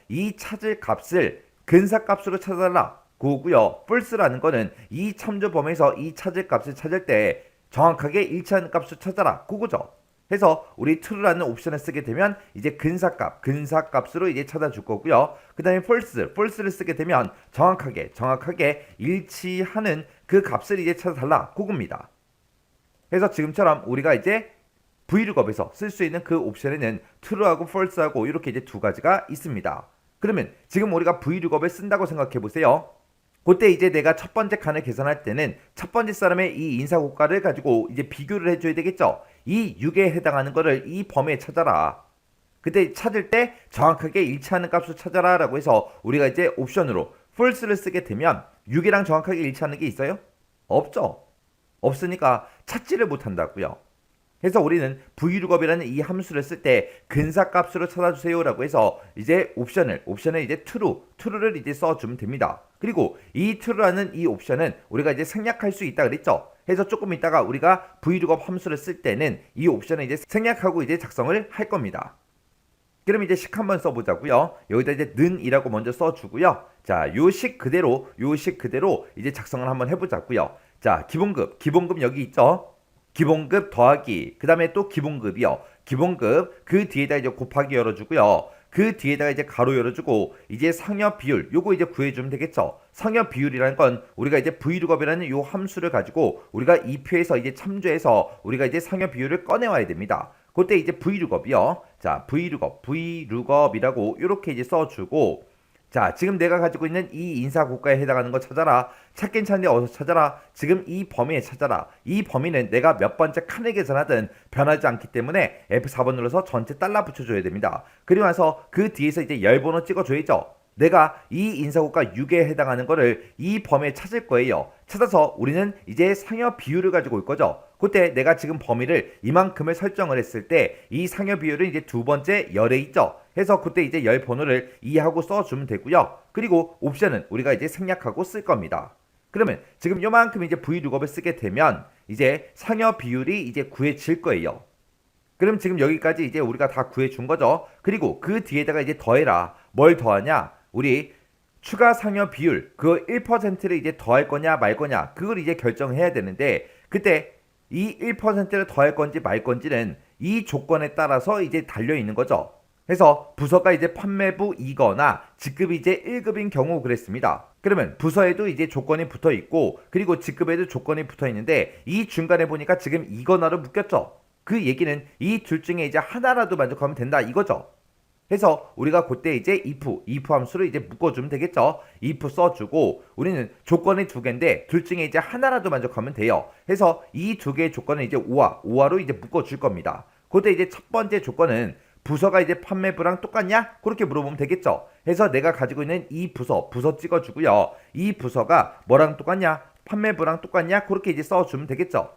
이 찾을 값을 근사값으로 찾아달라. 그거고요. false라는 거는 이 참조 범위에서 이 찾을 값을 찾을 때 정확하게 일치하는 값을 찾아라. 그거죠. 해서 우리 true라는 옵션을 쓰게 되면 이제 근사값으로 이제 찾아줄 거고요. 그 다음에 false를 쓰게 되면 정확하게 일치하는 그 값을 이제 찾아달라. 그겁니다. 그래서 지금처럼 우리가 이제 vlookup에서 쓸 수 있는 그 옵션에는 true하고 false하고 이렇게 이제 두 가지가 있습니다. 그러면 지금 우리가 vlookup을 쓴다고 생각해 보세요. 그때 이제 내가 첫 번째 칸을 계산할 때는 첫 번째 사람의 이 인사고가를 가지고 이제 비교를 해줘야 되겠죠. 이 6에 해당하는 거를 이 범위에 찾아라. 그때 찾을 때 정확하게 일치하는 값을 찾아라 라고 해서 우리가 이제 옵션으로 false를 쓰게 되면 6이랑 정확하게 일치하는 게 있어요? 없죠. 없으니까 찾지를 못한다고요. 그래서 우리는 vlookup이라는 이 함수를 쓸 때 근사값으로 찾아주세요라고 해서 이제 옵션을 이제 true를 이제 써주면 됩니다. 그리고 이 true라는 이 옵션은 우리가 이제 생략할 수 있다 그랬죠. 해서 조금 있다가 우리가 vlookup 함수를 쓸 때는 이 옵션을 이제 생략하고 이제 작성을 할 겁니다. 그럼 이제 식 한번 써보자고요. 여기다 이제 는이라고 먼저 써주고요. 자, 요 식 그대로 이제 작성을 한번 해보자고요. 자, 기본급 여기 있죠. 기본급 더하기 그 다음에 또 기본급이요. 기본급 그 뒤에다 이제 곱하기 열어주고요. 그 뒤에다가 이제 가로 열어주고 이제 상여 비율 요거 이제 구해주면 되겠죠. 상여 비율이라는 건 우리가 이제 vlookup이라는 요 함수를 가지고 우리가 이 표에서 이제 참조해서 우리가 이제 상여 비율을 꺼내와야 됩니다. 그때 이제 vlookup이요. 자, vlookup이라고 이렇게 이제 써주고, 자, 지금 내가 가지고 있는 이 인사고가에 해당하는 거 찾아라. 찾긴 찾는데 어디서 찾아라. 지금 이 범위에 찾아라. 이 범위는 내가 몇 번째 칸을 계산하든 변하지 않기 때문에 F4번 눌러서 전체 달러 붙여줘야 됩니다. 그리고 나서 그 뒤에서 이제 열 번호 찍어줘야죠. 내가 이 인사고가 6에 해당하는 거를 이 범위에 찾을 거예요. 찾아서 우리는 이제 상여 비율을 가지고 올 거죠. 그때 내가 지금 범위를 이만큼을 설정을 했을 때 이 상여 비율은 이제 두 번째 열에 있죠. 해서 그때 이제 열 번호를 2하고 써주면 되고요. 그리고 옵션은 우리가 이제 생략하고 쓸 겁니다. 그러면 지금 요만큼 이제 V룩업을 쓰게 되면 이제 상여 비율이 이제 구해질 거예요. 그럼 지금 여기까지 이제 우리가 다 구해준 거죠. 그리고 그 뒤에다가 이제 더해라. 뭘 더하냐? 우리 추가 상여 비율 그 1%를 이제 더할 거냐 말 거냐 그걸 이제 결정해야 되는데 그때 이 1%를 더할 건지 말 건지는 이 조건에 따라서 이제 달려 있는 거죠. 그래서 부서가 이제 판매부 2거나 직급이 이제 1급인 경우 그랬습니다. 그러면 부서에도 이제 조건이 붙어 있고 그리고 직급에도 조건이 붙어 있는데 이 중간에 보니까 지금 2거나로 묶였죠. 그 얘기는 이 둘 중에 이제 하나라도 만족하면 된다 이거죠. 해서 우리가 그때 이제 if 함수를 이제 묶어주면 되겠죠. if 써주고 우리는 조건이 두 개인데 둘 중에 이제 하나라도 만족하면 돼요. 해서 이 두 개의 조건은 이제 오화로 이제 묶어줄 겁니다. 그때 이제 첫 번째 조건은 부서가 이제 판매부랑 똑같냐? 그렇게 물어보면 되겠죠. 해서 내가 가지고 있는 이 부서 찍어주고요. 이 부서가 뭐랑 똑같냐? 판매부랑 똑같냐? 그렇게 이제 써주면 되겠죠.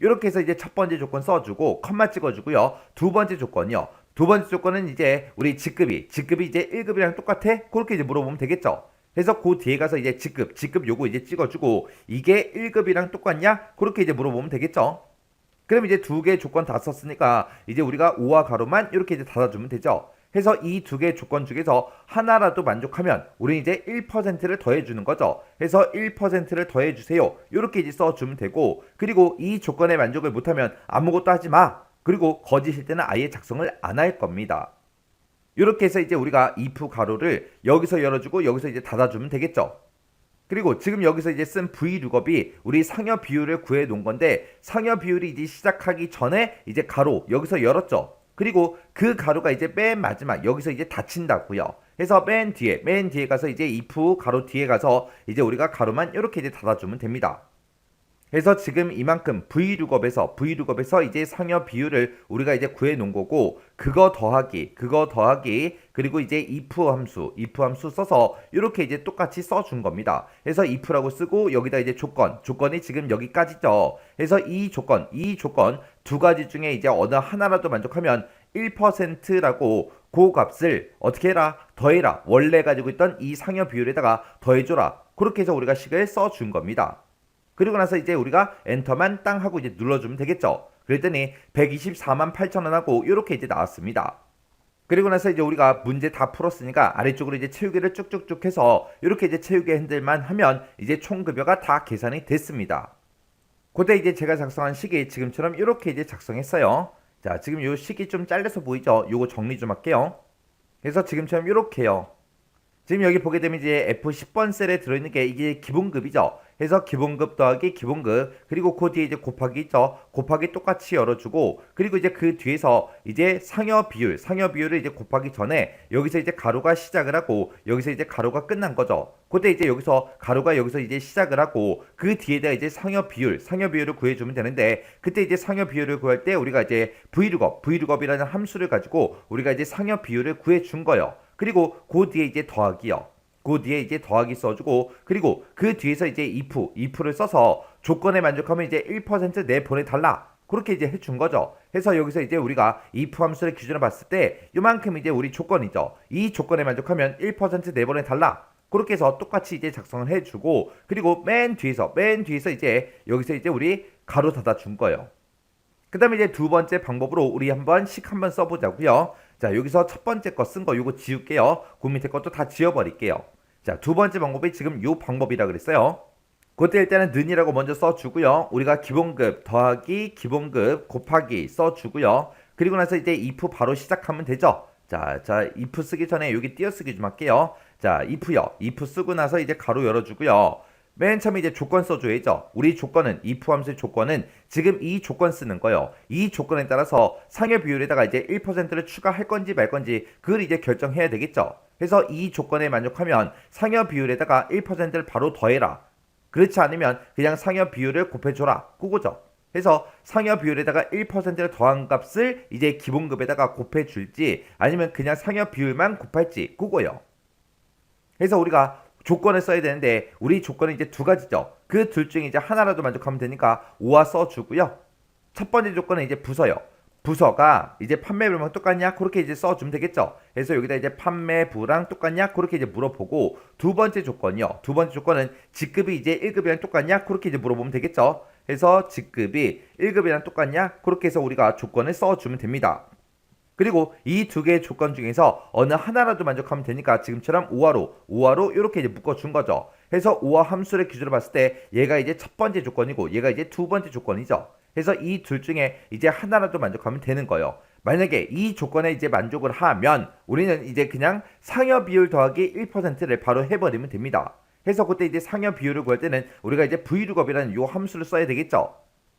이렇게 해서 이제 첫 번째 조건 써주고 컴마 찍어주고요. 두 번째 조건이요. 두 번째 조건은 이제 우리 직급이 이제 1급이랑 똑같아? 그렇게 이제 물어보면 되겠죠. 그래서 그 뒤에 가서 이제 직급 요거 이제 찍어주고 이게 1급이랑 똑같냐? 그렇게 이제 물어보면 되겠죠. 그럼 이제 두 개의 조건 다 썼으니까 이제 우리가 5와 가로만 이렇게 이제 닫아주면 되죠. 해서 이 두 개의 조건 중에서 하나라도 만족하면 우리는 이제 1%를 더해주는 거죠. 해서 1%를 더해주세요. 이렇게 이제 써주면 되고 그리고 이 조건에 만족을 못하면 아무것도 하지 마. 그리고 거짓일 때는 아예 작성을 안 할 겁니다. 이렇게 해서 이제 우리가 if 가로를 여기서 열어주고 여기서 이제 닫아주면 되겠죠. 그리고 지금 여기서 이제 쓴 V룩업이 우리 상여 비율을 구해 놓은 건데 상여 비율이 이제 시작하기 전에 이제 가로 여기서 열었죠. 그리고 그 가로가 이제 맨 마지막 여기서 이제 닫힌다고요. 해서 맨 뒤에 가서 이제 if 가로 뒤에 가서 이제 우리가 가로만 이렇게 이제 닫아주면 됩니다. 그래서 지금 이만큼 V룩업에서 이제 상여 비율을 우리가 이제 구해 놓은 거고 그거 더하기 그리고 이제 if 함수 써서 이렇게 이제 똑같이 써준 겁니다. 그래서 if라고 쓰고 여기다 이제 조건이 지금 여기까지죠. 그래서 이 조건 두 가지 중에 이제 어느 하나라도 만족하면 1%라고 그 값을 어떻게 해라 더해라 원래 가지고 있던 이 상여 비율에다가 더해줘라 그렇게 해서 우리가 식을 써준 겁니다. 그리고 나서 이제 우리가 엔터만 땅 하고 이제 눌러주면 되겠죠. 그랬더니 124만 8천원 하고 이렇게 이제 나왔습니다. 그리고 나서 이제 우리가 문제 다 풀었으니까 아래쪽으로 이제 채우기를 쭉쭉쭉 해서 이렇게 이제 채우기 핸들만 하면 이제 총급여가 다 계산이 됐습니다. 그때 이제 제가 작성한 식이 지금처럼 이렇게 이제 작성했어요. 자, 지금 요 식이 좀 잘려서 보이죠? 요거 정리 좀 할게요. 그래서 지금처럼 이렇게요. 지금 여기 보게 되면 이제 F10번 셀에 들어있는 게 이게 기본급이죠. 해서 기본급 더하기 기본급 그리고 그 뒤에 이제 곱하기 있죠. 곱하기 똑같이 열어주고 그리고 이제 그 뒤에서 이제 상여 비율을 이제 곱하기 전에 여기서 이제 가로가 시작을 하고 여기서 이제 가로가 끝난 거죠. 그때 이제 여기서 가로가 여기서 이제 시작을 하고 그 뒤에다 이제 상여 비율을 구해주면 되는데 그때 이제 상여 비율을 구할 때 우리가 이제 V룩업이라는 함수를 가지고 우리가 이제 상여 비율을 구해준 거예요. 그리고 그 뒤에 이제 더하기요. 그 뒤에 이제 더하기 써주고 그리고 그 뒤에서 이제 if를 써서 조건에 만족하면 이제 1% 내보내달라 그렇게 이제 해준 거죠. 해서 여기서 이제 우리가 if 함수를 기준으로 봤을 때 요만큼 이제 우리 조건이죠. 이 조건에 만족하면 1% 내보내달라 그렇게 해서 똑같이 이제 작성을 해주고 그리고 맨 뒤에서 이제 여기서 이제 우리 가로 닫아준 거예요. 그 다음에 이제 두 번째 방법으로 우리 한번 식 한번 써보자고요. 자, 여기서 첫 번째 거 쓴 거 요거 지울게요. 그 밑에 것도 다 지워버릴게요. 자, 두 번째 방법이 지금 요 방법이라 그랬어요. 그때 일단은 는이라고 먼저 써주고요. 우리가 기본급 더하기 기본급 곱하기 써주고요. 그리고 나서 이제 if 바로 시작하면 되죠. 자, if 쓰기 전에 여기 띄어쓰기 좀 할게요. 자, if 쓰고 나서 이제 가로 열어주고요. 맨 처음에 이제 조건 써줘야죠. 우리 조건은 if 함수의 조건은 지금 이 조건 쓰는 거예요. 이 조건에 따라서 상여 비율에다가 이제 1%를 추가할 건지 말 건지 그걸 이제 결정해야 되겠죠. 해서 이 조건에 만족하면 상여 비율에다가 1%를 바로 더해라. 그렇지 않으면 그냥 상여 비율을 곱해줘라. 그거죠. 해서 상여 비율에다가 1%를 더한 값을 이제 기본급에다가 곱해줄지 아니면 그냥 상여 비율만 곱할지 그거요. 해서 우리가 조건을 써야 되는데 우리 조건은 이제 두 가지죠. 그 둘 중에 이제 하나라도 만족하면 되니까 5와 써주고요. 첫 번째 조건은 이제 부서요. 부서가 이제 판매부랑 똑같냐? 그렇게 이제 써주면 되겠죠. 그래서 여기다 이제 판매부랑 똑같냐? 그렇게 이제 물어보고 두 번째 조건이요. 두 번째 조건은 직급이 이제 1급이랑 똑같냐? 그렇게 이제 물어보면 되겠죠. 그래서 직급이 1급이랑 똑같냐? 그렇게 해서 우리가 조건을 써주면 됩니다. 그리고 이 두 개의 조건 중에서 어느 하나라도 만족하면 되니까 지금처럼 5화로 이렇게 이제 묶어준 거죠. 해서 5화 함수를 기준으로 봤을 때 얘가 이제 첫 번째 조건이고 얘가 이제 두 번째 조건이죠. 그래서 이 둘 중에 이제 하나라도 만족하면 되는 거예요. 만약에 이 조건에 이제 만족을 하면 우리는 이제 그냥 상여 비율 더하기 1%를 바로 해버리면 됩니다. 해서 그때 이제 상여 비율을 구할 때는 우리가 이제 vlookup이라는 요 함수를 써야 되겠죠.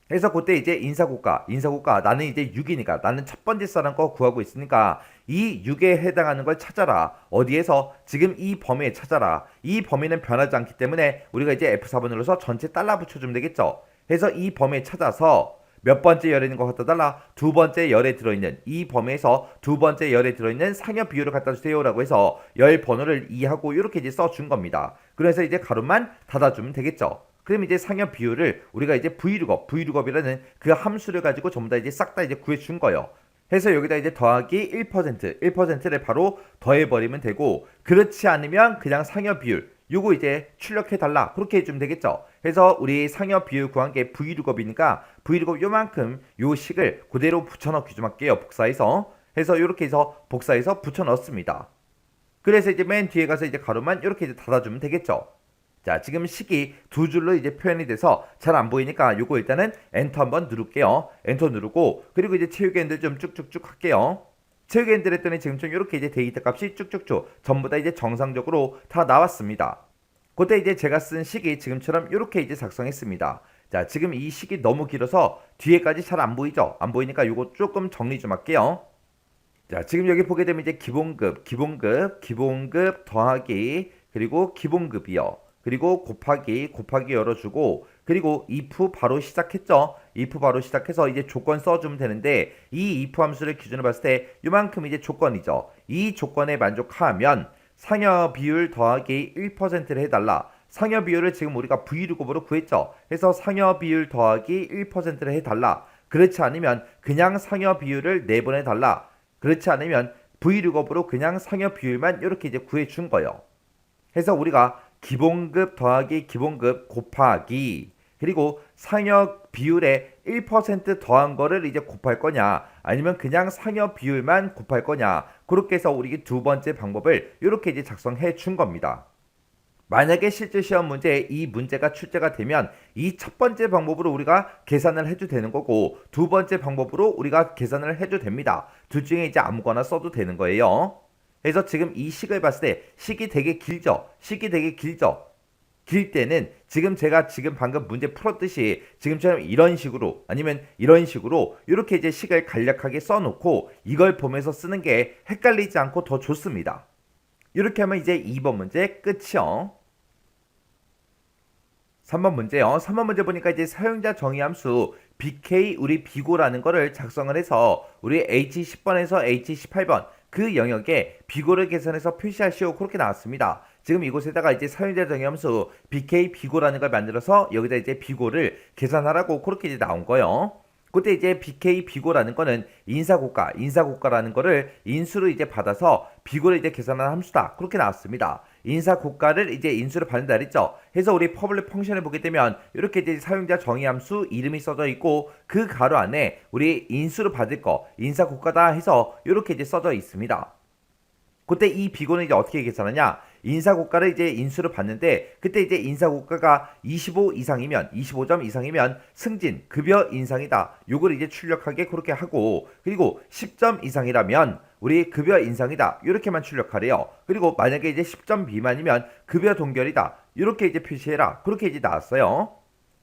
그래서 그때 이제 인사고가 나는 이제 6이니까 나는 첫 번째 사람 거 구하고 있으니까 이 6에 해당하는 걸 찾아라. 어디에서? 지금 이 범위에 찾아라. 이 범위는 변하지 않기 때문에 우리가 이제 F4번 눌러서 전체 달라 붙여주면 되겠죠. 해서 이 범위에 찾아서 몇 번째 열에 있는 거 갖다 달라? 두 번째 열에 들어있는 이 범위에서 두 번째 열에 들어있는 상여 비율을 갖다 주세요 라고 해서 열 번호를 2하고 이렇게 이제 써준 겁니다. 그래서 이제 가로만 닫아주면 되겠죠. 그럼 이제 상여 비율을 우리가 이제 vlookup이라는 그 함수를 가지고 전부 다 이제 싹 다 이제 구해준 거예요. 해서 여기다 이제 더하기 1%를 바로 더해버리면 되고 그렇지 않으면 그냥 상여 비율 요거 이제 출력해달라 그렇게 해주면 되겠죠. 그래서 우리 상여 비율 구한 게 vlookup이니까 vlookup 요만큼 요 식을 그대로 붙여넣기 좀 할게요. 복사해서 해서 이렇게 해서 복사해서 붙여넣습니다. 그래서 이제 맨 뒤에 가서 이제 가로만 이렇게 이제 닫아주면 되겠죠. 자, 지금 식이 두 줄로 이제 표현이 돼서 잘 안 보이니까 요거 일단은 엔터 한번 누를게요. 엔터 누르고 그리고 이제 채우기 핸들 좀 쭉쭉쭉 할게요. 채우기 핸들 했더니 지금 좀 이렇게 이제 데이터 값이 쭉쭉쭉 전부 다 이제 정상적으로 다 나왔습니다. 그때 이제 제가 쓴 식이 지금처럼 이렇게 이제 작성했습니다. 자, 지금 이 식이 너무 길어서 뒤에까지 잘 안 보이죠? 안 보이니까 요거 조금 정리 좀 할게요. 자, 지금 여기 보게 되면 이제 기본급 더하기 그리고 기본급이요. 그리고 곱하기 열어주고 그리고 if 바로 시작했죠. if 바로 시작해서 이제 조건 써주면 되는데 이 if 함수를 기준으로 봤을 때 이만큼 이제 조건이죠. 이 조건에 만족하면 상여 비율 더하기 1%를 해달라. 상여 비율을 지금 우리가 vlookup으로 구했죠. 그래서 상여 비율 더하기 1%를 해달라. 그렇지 않으면 그냥 상여 비율을 내보내달라. 그렇지 않으면 vlookup으로 그냥 상여 비율만 이렇게 이제 구해준 거예요. 해서 우리가 기본급 더하기 기본급 곱하기 그리고 상여 비율에 1% 더한 거를 이제 곱할 거냐 아니면 그냥 상여 비율만 곱할 거냐 그렇게 해서 우리 두 번째 방법을 이렇게 이제 작성해 준 겁니다. 만약에 실제 시험 문제에 이 문제가 출제가 되면 이 첫 번째 방법으로 우리가 계산을 해도 되는 거고 두 번째 방법으로 우리가 계산을 해도 됩니다. 둘 중에 이제 아무거나 써도 되는 거예요. 그래서 지금 이 식을 봤을 때 식이 되게 길죠. 길 때는 지금 제가 지금 방금 문제 풀었듯이 지금처럼 이런 식으로 아니면 이런 식으로 이렇게 이제 식을 간략하게 써놓고 이걸 보면서 쓰는 게 헷갈리지 않고 더 좋습니다. 이렇게 하면 이제 2번 문제 끝이요. 3번 문제요. 3번 문제 보니까 이제 사용자 정의 함수 BK 우리 비고라는 거를 작성을 해서 우리 H10번에서 H18번 그 영역에 비고를 계산해서 표시하시오 그렇게 나왔습니다. 지금 이곳에다가 이제 사용자 정의 함수 BK 비고라는 걸 만들어서 여기다 이제 비고를 계산하라고 그렇게 이제 나온 거예요. 그때 이제 BK 비고라는 거는 인사고가라는 거를 인수로 이제 받아서 비고를 이제 계산하는 함수다. 그렇게 나왔습니다. 인사고가를 이제 인수로 받는다 그랬죠. 해서 우리 퍼블릭 펑션을 보게 되면 이렇게 이제 사용자 정의 함수 이름이 써져 있고 그 가로 안에 우리 인수로 받을 거 인사고가다 해서 이렇게 이제 써져 있습니다. 그때 이 비고는 이제 어떻게 계산하냐? 인사고가를 이제 인수로 받는데 그때 이제 인사고가가 25 이상이면 25점 이상이면 승진 급여 인상이다. 요걸 이제 출력하게 그렇게 하고 그리고 10점 이상이라면 우리 급여 인상이다. 이렇게만 출력하래요. 그리고 만약에 이제 10점 미만이면 급여 동결이다. 이렇게 이제 표시해라. 그렇게 이제 나왔어요.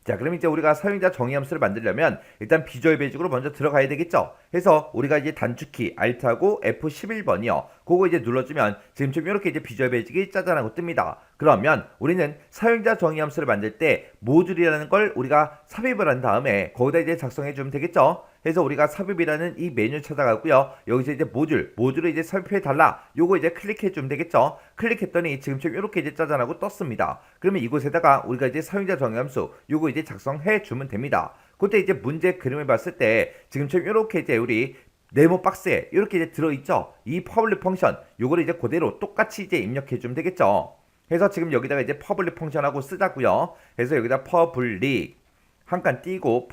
자, 그럼 이제 우리가 사용자 정의 함수를 만들려면 일단 비주얼 베이직으로 먼저 들어가야 되겠죠. 그래서 우리가 이제 단축키 Alt하고 F11번이요. 그거 이제 눌러주면 지금처럼 이렇게 이제 비주얼 베이직이 짜잔하고 뜹니다. 그러면 우리는 사용자 정의 함수를 만들 때 모듈이라는 걸 우리가 삽입을 한 다음에 거기다 이제 작성해 주면 되겠죠. 그래서 우리가 삽입이라는 이 메뉴 찾아가고요. 여기서 이제 모듈을 이제 살펴해 달라. 요거 이제 클릭해 주면 되겠죠. 클릭했더니 지금처럼 이렇게 이제 짜잔하고 떴습니다. 그러면 이곳에다가 우리가 이제 사용자 정의 함수 요거 이제 작성해 주면 됩니다. 그때 이제 문제 그림을 봤을 때 지금처럼 이렇게 이제 우리 네모 박스에 이렇게 이제 들어있죠. 이 퍼블릭 펑션 요거를 이제 그대로 똑같이 이제 입력해 주면 되겠죠. 그래서 지금 여기다가 이제 퍼블릭 펑션하고 쓰자고요. 그래서 여기다 퍼블릭 한 칸 띄고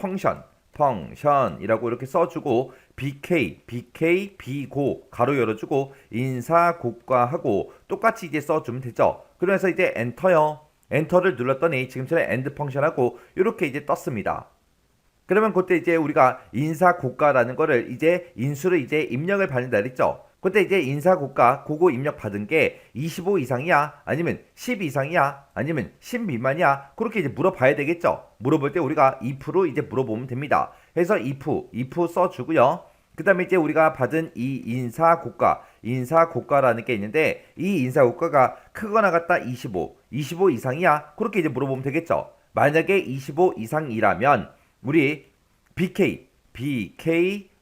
펑션이라고 이렇게 써주고 BK 비고 가로 열어주고 인사고과하고 똑같이 이제 써주면 되죠. 그러면서 이제 엔터요. 엔터를 눌렀더니 지금처럼 엔드 펑션하고 이렇게 이제 떴습니다. 그러면 그때 이제 우리가 인사고가라는 거를 이제 인수를 이제 입력을 받는다 그랬죠. 그때 이제 인사고가 그거 입력 받은 게 25 이상이야 아니면 10 이상이야 아니면 10 미만이야 그렇게 이제 물어봐야 되겠죠. 물어볼 때 우리가 if로 이제 물어보면 됩니다. 그래서 if 써주고요. 그 다음에 이제 우리가 받은 이 인사고가라는 게 있는데 이 인사고가가 크거나 같다 25 이상이야 그렇게 이제 물어보면 되겠죠. 만약에 25 이상이라면 우리 BK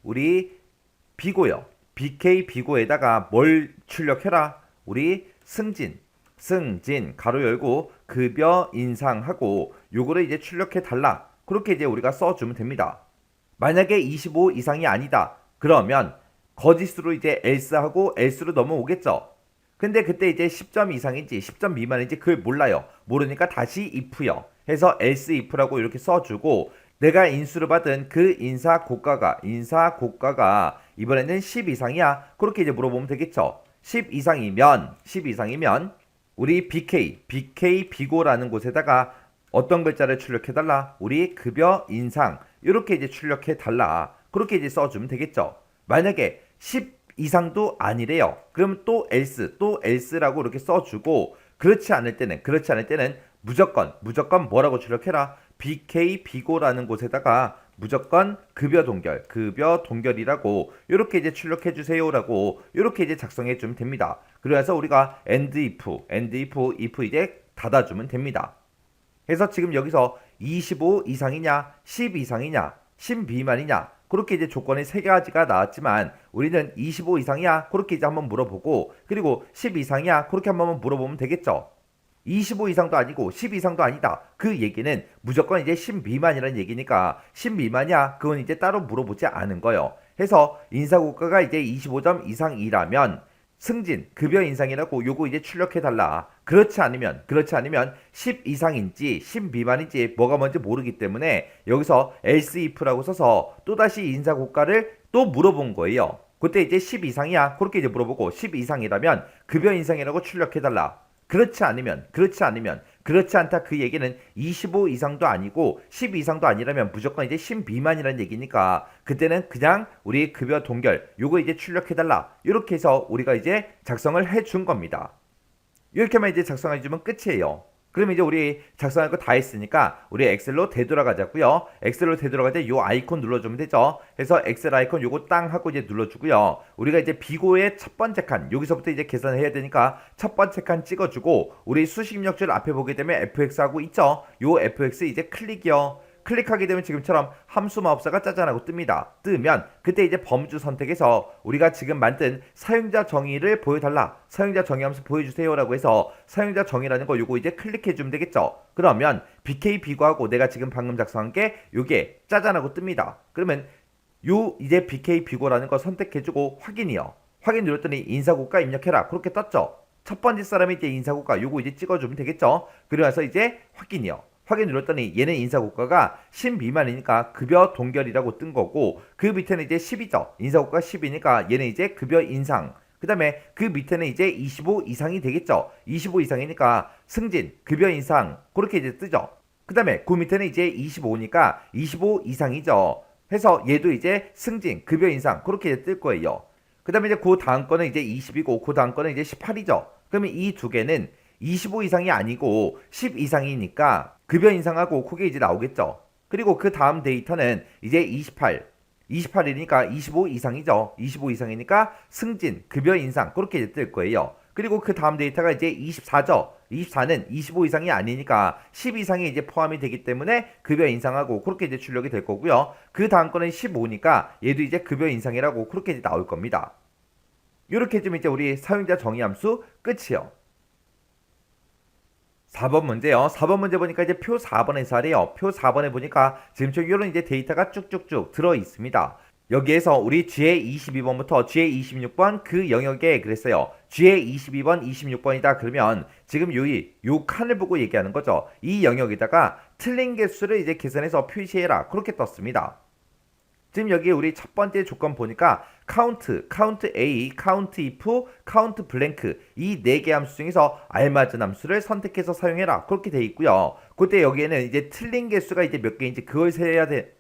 우리 비고요. BK 비고에다가 뭘 출력해라? 우리 승진 가로 열고 급여 인상하고 요거를 이제 출력해 달라. 그렇게 이제 우리가 써주면 됩니다. 만약에 25 이상이 아니다. 그러면 거짓으로 이제 else하고 else로 넘어오겠죠. 근데 그때 이제 10점 이상인지 10점 미만인지 그걸 몰라요. 모르니까 다시 if요. 해서 else if라고 이렇게 써주고 내가 인수를 받은 그 인사고가가 이번에는 10 이상이야. 그렇게 이제 물어보면 되겠죠. 10 이상이면 우리 BK 비고라는 곳에다가 어떤 글자를 출력해달라? 우리 급여 인상 이렇게 이제 출력해달라. 그렇게 이제 써주면 되겠죠. 만약에 10 이상도 아니래요. 그럼 또 else라고 이렇게 써주고 그렇지 않을 때는 무조건 뭐라고 출력해라? BK 비고라는 곳에다가 무조건 급여 동결이라고 이렇게 이제 출력해 주세요라고 이렇게 이제 작성해 주면 됩니다. 그래서 우리가 end if 이제 닫아주면 됩니다. 그래서 지금 여기서 25 이상이냐 10 이상이냐 10 미만이냐 그렇게 이제 조건이 세 가지가 나왔지만 우리는 25 이상이야 그렇게 이제 한번 물어보고 그리고 10 이상이야 그렇게 한번 물어보면 되겠죠. 25 이상도 아니고 10 이상도 아니다. 그 얘기는 무조건 이제 10 미만이라는 얘기니까 10 미만이야 그건 이제 따로 물어보지 않은 거예요. 해서 인사고가가 이제 25점 이상이라면 승진 급여 인상이라고 요거 이제 출력해 달라. 그렇지 않으면 10 이상인지 10 미만인지 뭐가 뭔지 모르기 때문에 여기서 else if라고 써서 또다시 인사고가를 또 물어본 거예요. 그때 이제 10 이상이야 그렇게 이제 물어보고 10 이상이라면 급여 인상이라고 출력해 달라. 그렇지 않다 그 얘기는 25 이상도 아니고 10 이상도 아니라면 무조건 이제 10 미만이라는 얘기니까 그때는 그냥 우리 급여 동결 요거 이제 출력해달라 이렇게 해서 우리가 이제 작성을 해준 겁니다. 이렇게만 이제 작성해주면 끝이에요. 그러면 이제 우리 작성할 거 다 했으니까 우리 엑셀로 되돌아가자고요. 엑셀로 되돌아갈 때 요 아이콘 눌러주면 되죠. 그래서 엑셀 아이콘 요거 땅 하고 이제 눌러주고요. 우리가 이제 비고의 첫 번째 칸 여기서부터 이제 계산을 해야 되니까 첫 번째 칸 찍어주고 우리 수식 입력줄 앞에 보게 되면 fx 하고 있죠. 요 fx 이제 클릭이요. 클릭하게 되면 지금처럼 함수 마법사가 짜잔하고 뜨면 그때 이제 범주 선택에서 우리가 지금 만든 사용자 정의를 보여달라. 사용자 정의 함수 보여주세요 라고 해서 사용자 정의라는 거 요거 이제 클릭해 주면 되겠죠. 그러면 BK 비고하고 내가 지금 방금 작성한 게 요게 짜잔하고 뜹니다. 그러면 요 이제 BK 비고라는 거 선택해주고 확인이요. 확인 누렸더니 인사고가 입력해라. 그렇게 떴죠. 첫 번째 사람이 이제 인사고가 요거 이제 찍어주면 되겠죠. 그래서 이제 확인이요. 확인 눌렀더니 얘는 인사고가가 10 미만이니까 급여 동결이라고 뜬 거고 그 밑에는 이제 10이죠. 인사고가 10이니까 얘는 이제 급여 인상. 그 다음에 그 밑에는 이제 25 이상이 되겠죠. 25 이상이니까 승진, 급여 인상 그렇게 이제 뜨죠. 그 다음에 그 밑에는 이제 25니까 25 이상이죠. 해서 얘도 이제 승진, 급여 인상 그렇게 이제 뜰 거예요. 그 다음에 이제 그 다음 거는 이제 20이고 그 다음 거는 이제 18이죠. 그러면 이 두 개는 25 이상이 아니고 10 이상이니까 급여 인상하고 그게 이제 나오겠죠. 그리고 그 다음 데이터는 이제 28이니까 25 이상이죠. 25 이상이니까 승진, 급여 인상 그렇게 이제 뜰 거예요. 그리고 그 다음 데이터가 이제 24죠. 24는 25 이상이 아니니까 10 이상이 이제 포함이 되기 때문에 급여 인상하고 그렇게 이제 출력이 될 거고요. 그 다음 거는 15니까 얘도 이제 급여 인상이라고 그렇게 이제 나올 겁니다. 이렇게 해주면 이제 우리 사용자 정의 함수 끝이요. 4번 문제요. 4번 문제 보니까 이제 표 4번에서 하래요. 표 4번에 보니까 지금처럼 이런 이제 데이터가 쭉쭉쭉 들어 있습니다. 여기에서 우리 G의 22번부터 G의 26번 그 영역에 그랬어요. G의 22번, 26번이다 그러면 지금 요 칸을 보고 얘기하는 거죠. 이 영역에다가 틀린 개수를 이제 계산해서 표시해라. 그렇게 떴습니다. 지금 여기 우리 첫 번째 조건 보니까 count A, count if, count blank 이 4개 함수 중에서 알맞은 함수를 선택해서 사용해라. 그렇게 돼 있고요. 그때 여기에는 이제 틀린 개수가 이제 몇 개인지 그걸 세야 돼.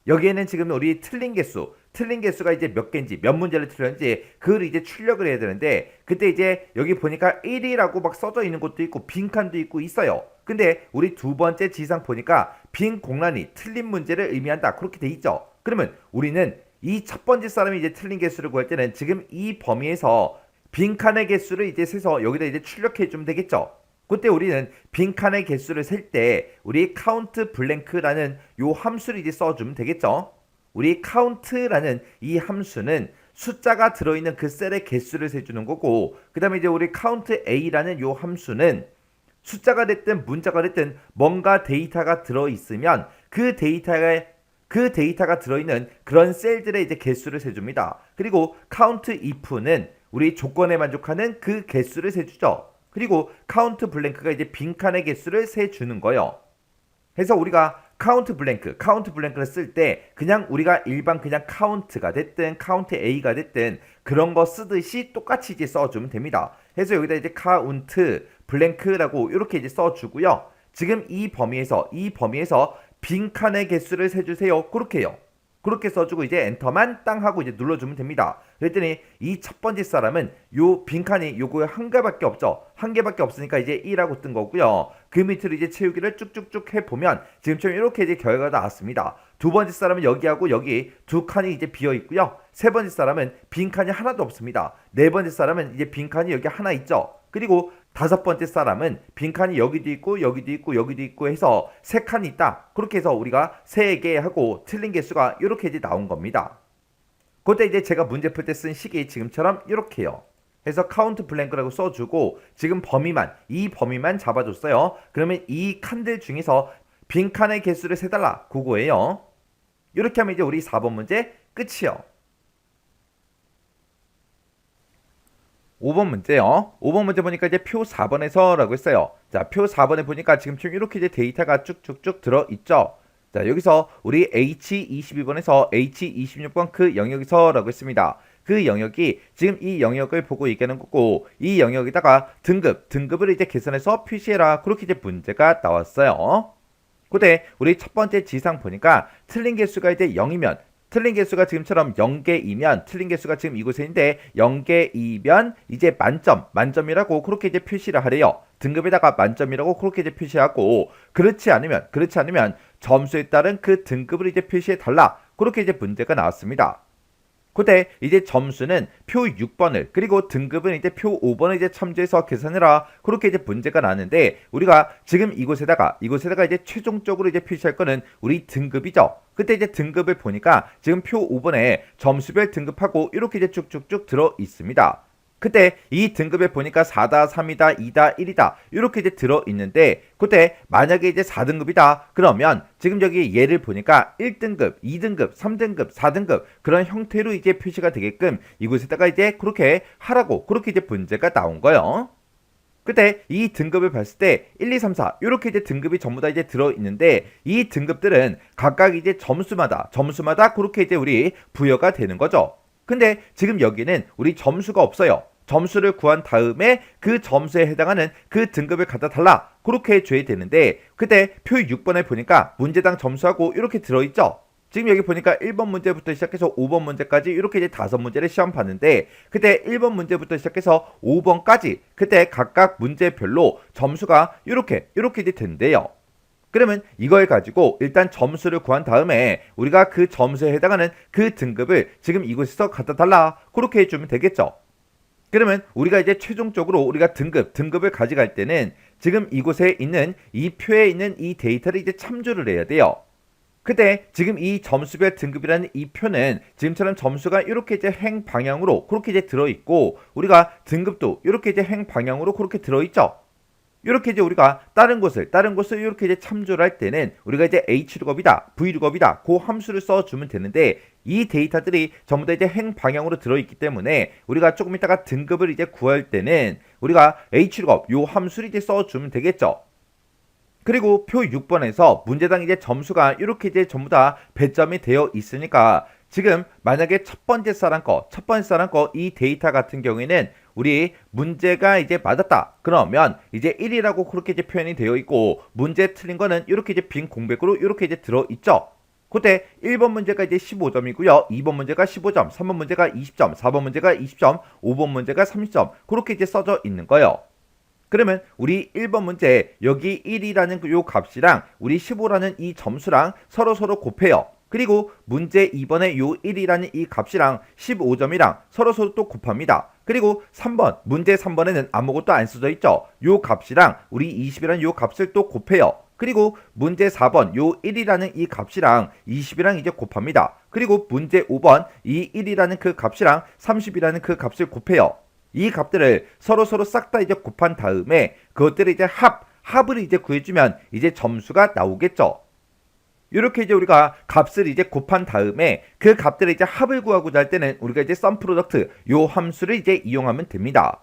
여기에는 지금 우리 틀린 개수가 이제 몇 개인지 몇 문제를 틀렸는지 그걸 이제 출력을 해야 되는데 그때 이제 여기 보니까 1이라고 막 써져 있는 것도 있고 빈칸도 있고 있어요. 근데 우리 두 번째 지상 보니까 빈 공란이 틀린 문제를 의미한다. 그렇게 돼 있죠. 그러면 우리는 이 첫 번째 사람이 이제 틀린 개수를 구할 때는 지금 이 범위에서 빈칸의 개수를 이제 세서 여기다 이제 출력해 주면 되겠죠. 그때 우리는 빈칸의 개수를 셀 때 우리 count blank라는 요 함수를 이제 써주면 되겠죠. 우리 count라는 이 함수는 숫자가 들어있는 그 셀의 개수를 세주는 거고 그 다음에 이제 우리 count a라는 요 함수는 숫자가 됐든 문자가 됐든 뭔가 데이터가 들어있으면 그 데이터가 들어있는 그런 셀들의 이제 개수를 세줍니다. 그리고 count if는 우리 조건에 만족하는 그 개수를 세주죠. 그리고 count blank가 이제 빈칸의 개수를 세주는 거예요. 그래서 우리가 count blank를 쓸 때 그냥 우리가 일반 그냥 count가 됐든 count a가 됐든 그런 거 쓰듯이 똑같이 이제 써주면 됩니다. 그래서 여기다 이제 count blank라고 이렇게 이제 써주고요. 지금 이 범위에서 빈칸의 개수를 세주세요. 그렇게 해요. 그렇게 써주고 이제 엔터만 땅 하고 이제 눌러주면 됩니다. 그랬더니 이 첫 번째 사람은 요 빈칸이 요거 한 개밖에 없죠. 한 개밖에 없으니까 이제 1라고 뜬 거고요. 그 밑으로 이제 채우기를 쭉쭉쭉 해보면 지금처럼 이렇게 이제 결과가 나왔습니다. 두 번째 사람은 여기하고 여기 두 칸이 이제 비어 있고요. 세 번째 사람은 빈칸이 하나도 없습니다. 네 번째 사람은 이제 빈칸이 여기 하나 있죠. 그리고 다섯 번째 사람은 빈칸이 여기도 있고 여기도 있고 여기도 있고 해서 세 칸이 있다. 그렇게 해서 우리가 세 개 하고 틀린 개수가 이렇게 이제 나온 겁니다. 그때 이제 제가 문제 풀 때 쓴 식이 지금처럼 이렇게요. 해서 count blank라고 써주고 지금 이 범위만 잡아줬어요. 그러면 이 칸들 중에서 빈칸의 개수를 세달라. 그거예요. 이렇게 하면 이제 우리 4번 문제 끝이요. 5번 문제요. 5번 문제 보니까 이제 표 4번에서 라고 했어요. 자, 표 4번에 보니까 지금 이렇게 이제 데이터가 쭉쭉쭉 들어있죠. 자, 여기서 우리 H22번에서 H26번 그 영역에서 라고 했습니다. 그 영역이 지금 이 영역을 보고 얘기하는 거고 이 영역에다가 등급을 이제 계산해서 표시해라. 그렇게 이제 문제가 나왔어요. 근데 우리 첫 번째 지상 보니까 틀린 개수가 이제 0이면 틀린 개수가 지금처럼 0개이면 틀린 개수가 지금 이곳에 있는데 0개이면 이제 만점이라고 그렇게 이제 표시를 하래요. 등급에다가 만점이라고 그렇게 이제 표시하고 그렇지 않으면 점수에 따른 그 등급을 이제 표시해 달라. 그렇게 이제 문제가 나왔습니다. 그때 이제 점수는 표 6번을 그리고 등급은 이제 표 5번을 이제 참조해서 계산해라. 그렇게 이제 문제가 나는데 우리가 지금 이곳에다가 이제 최종적으로 이제 표시할 거는 우리 등급이죠. 그때 이제 등급을 보니까 지금 표 5번에 점수별 등급하고 이렇게 이제 쭉쭉쭉 들어 있습니다. 그때 이 등급에 보니까 4다, 3이다, 2다, 1이다 이렇게 이제 들어있는데 그때 만약에 이제 4등급이다 그러면 지금 여기 얘를 보니까 1등급, 2등급, 3등급, 4등급 그런 형태로 이제 표시가 되게끔 이곳에다가 이제 그렇게 하라고 그렇게 이제 문제가 나온 거예요. 그때 이 등급을 봤을 때 1, 2, 3, 4 이렇게 이제 등급이 전부 다 이제 들어있는데 이 등급들은 각각 이제 점수마다 그렇게 이제 우리 부여가 되는 거죠. 근데 지금 여기는 우리 점수가 없어요. 점수를 구한 다음에 그 점수에 해당하는 그 등급을 갖다 달라. 그렇게 줘야 되는데 그때 표 6번에 보니까 문제당 점수하고 이렇게 들어있죠. 지금 여기 보니까 1번 문제부터 시작해서 5번 문제까지 이렇게 이제 5문제를 시험 봤는데 그때 1번 문제부터 시작해서 5번까지 그때 각각 문제별로 점수가 이렇게 이제 된대요. 그러면 이걸 가지고 일단 점수를 구한 다음에 우리가 그 점수에 해당하는 그 등급을 지금 이곳에서 갖다 달라 그렇게 해주면 되겠죠. 그러면 우리가 이제 최종적으로 우리가 등급을 가져갈 때는 지금 이곳에 있는 이 표에 있는 이 데이터를 이제 참조를 해야 돼요. 근데 지금 이 점수별 등급이라는 이 표는 지금처럼 점수가 이렇게 이제 행 방향으로 그렇게 이제 들어있고 우리가 등급도 이렇게 이제 행 방향으로 그렇게 들어있죠. 이렇게 이제 우리가 다른 곳을 이렇게 이제 참조를 할 때는 우리가 이제 H룩업이다, V룩업이다, 그 함수를 써주면 되는데 이 데이터들이 전부 다 이제 행 방향으로 들어있기 때문에 우리가 조금 이따가 등급을 이제 구할 때는 우리가 H룩업 요 함수를 이제 써주면 되겠죠. 그리고 표 6번에서 문제당 이제 점수가 이렇게 이제 전부 다 배점이 되어 있으니까 지금 만약에 첫 번째 사람 거 이 데이터 같은 경우에는 우리 문제가 이제 맞았다. 그러면 이제 1이라고 그렇게 이제 표현이 되어 있고 문제 틀린 거는 이렇게 이제 빈 공백으로 이렇게 이제 들어 있죠. 그때 1번 문제가 이제 15점이고요. 2번 문제가 15점, 3번 문제가 20점, 4번 문제가 20점, 5번 문제가 30점. 그렇게 이제 써져 있는 거예요. 그러면 우리 1번 문제 여기 1이라는 요 값이랑 우리 15라는 이 점수랑 서로 곱해요. 그리고 문제 2번에 요 1이라는 이 값이랑 15점이랑 서로 또 곱합니다. 그리고 3번 문제 3번에는 아무것도 안 써져 있죠. 요 값이랑 우리 20이라는 요 값을 또 곱해요. 그리고 문제 4번 요 1이라는 이 값이랑 20이랑 이제 곱합니다. 그리고 문제 5번 이 1이라는 그 값이랑 30이라는 그 값을 곱해요. 이 값들을 서로 싹 다 이제 곱한 다음에 그것들을 이제 합을 이제 구해주면 이제 점수가 나오겠죠. 이렇게 이제 우리가 값을 이제 곱한 다음에 그 값들을 이제 합을 구하고자 할 때는 우리가 이제 sum product 요 함수를 이제 이용하면 됩니다.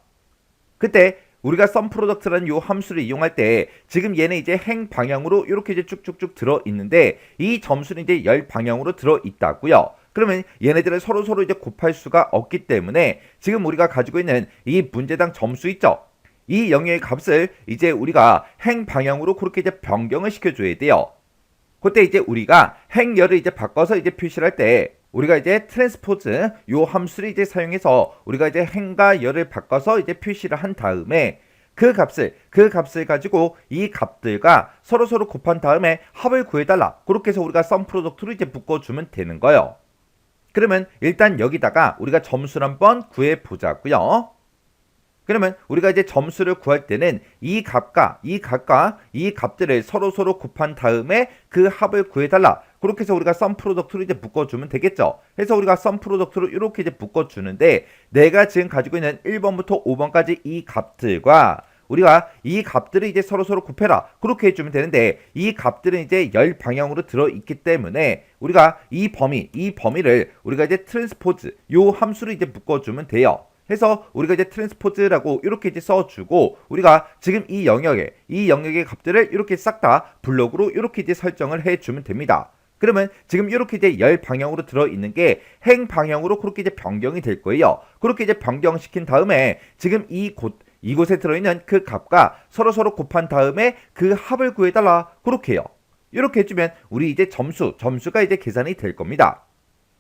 그때 우리가 sum product라는 요 함수를 이용할 때 지금 얘는 이제 행 방향으로 이렇게 이제 쭉쭉쭉 들어 있는데 이 점수는 이제 열 방향으로 들어 있다고요. 그러면 얘네들을 서로 이제 곱할 수가 없기 때문에 지금 우리가 가지고 있는 이 문제당 점수 있죠? 이 영역의 값을 이제 우리가 행 방향으로 그렇게 이제 변경을 시켜줘야 돼요. 그때 이제 우리가 행열을 이제 바꿔서 이제 표시를 할 때 우리가 이제 트랜스포즈 요 함수를 이제 사용해서 우리가 이제 행과 열을 바꿔서 이제 표시를 한 다음에 그 값을 가지고 이 값들과 서로 곱한 다음에 합을 구해달라. 그렇게 해서 우리가 sum product로 이제 묶어주면 되는 거예요. 그러면 일단 여기다가 우리가 점수를 한번 구해보자고요. 그러면 우리가 이제 점수를 구할 때는 이 값과 이 값들을 서로 곱한 다음에 그 합을 구해달라. 그렇게 해서 우리가 sum product로 이제 묶어주면 되겠죠. 그래서 우리가 sum product로 이렇게 이제 묶어주는데 내가 지금 가지고 있는 1번부터 5번까지 이 값들과 우리가 이 값들을 이제 서로 곱해라. 그렇게 해주면 되는데 이 값들은 이제 열 방향으로 들어있기 때문에 우리가 이 범위를 우리가 이제 트랜스포즈 요 함수를 이제 묶어주면 돼요. 해서 우리가 이제 트랜스포즈라고 이렇게 이제 써주고 우리가 지금 이 영역의 값들을 이렇게 싹 다 블록으로 이렇게 이제 설정을 해주면 됩니다. 그러면 지금 이렇게 이제 열 방향으로 들어있는 게 행 방향으로 그렇게 이제 변경이 될 거예요. 그렇게 이제 변경시킨 다음에 지금 이곳에 들어있는 그 값과 서로 곱한 다음에 그 합을 구해달라. 그렇게 해요. 이렇게 해주면 우리 이제 점수가 이제 계산이 될 겁니다.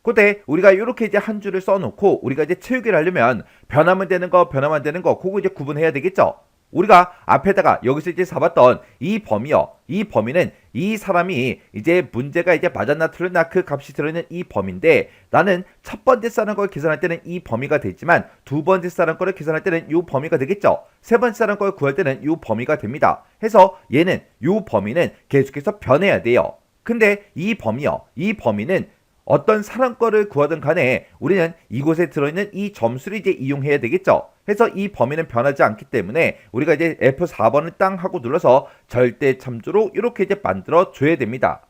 그때 우리가 이렇게 이제 한 줄을 써놓고 우리가 이제 채우기를 하려면 변하면 되는 거, 변하면 안 되는 거, 그거 이제 구분해야 되겠죠? 우리가 앞에다가 여기서 이제 잡았던 이 범위는 이 사람이 이제 문제가 이제 맞았나 틀렸나 그 값이 들어있는 이 범위인데 나는 첫 번째 사람 걸 계산할 때는 이 범위가 되지만 두 번째 사람 거를 계산할 때는 이 범위가 되겠죠. 세 번째 사람 걸 구할 때는 이 범위가 됩니다. 해서 이 범위는 계속해서 변해야 돼요. 근데 이 범위는 어떤 사람 거를 구하든 간에 우리는 이곳에 들어있는 이 점수를 이제 이용해야 되겠죠. 해서 이 범위는 변하지 않기 때문에 우리가 이제 F4번을 땅 하고 눌러서 절대 참조로 이렇게 이제 만들어 줘야 됩니다.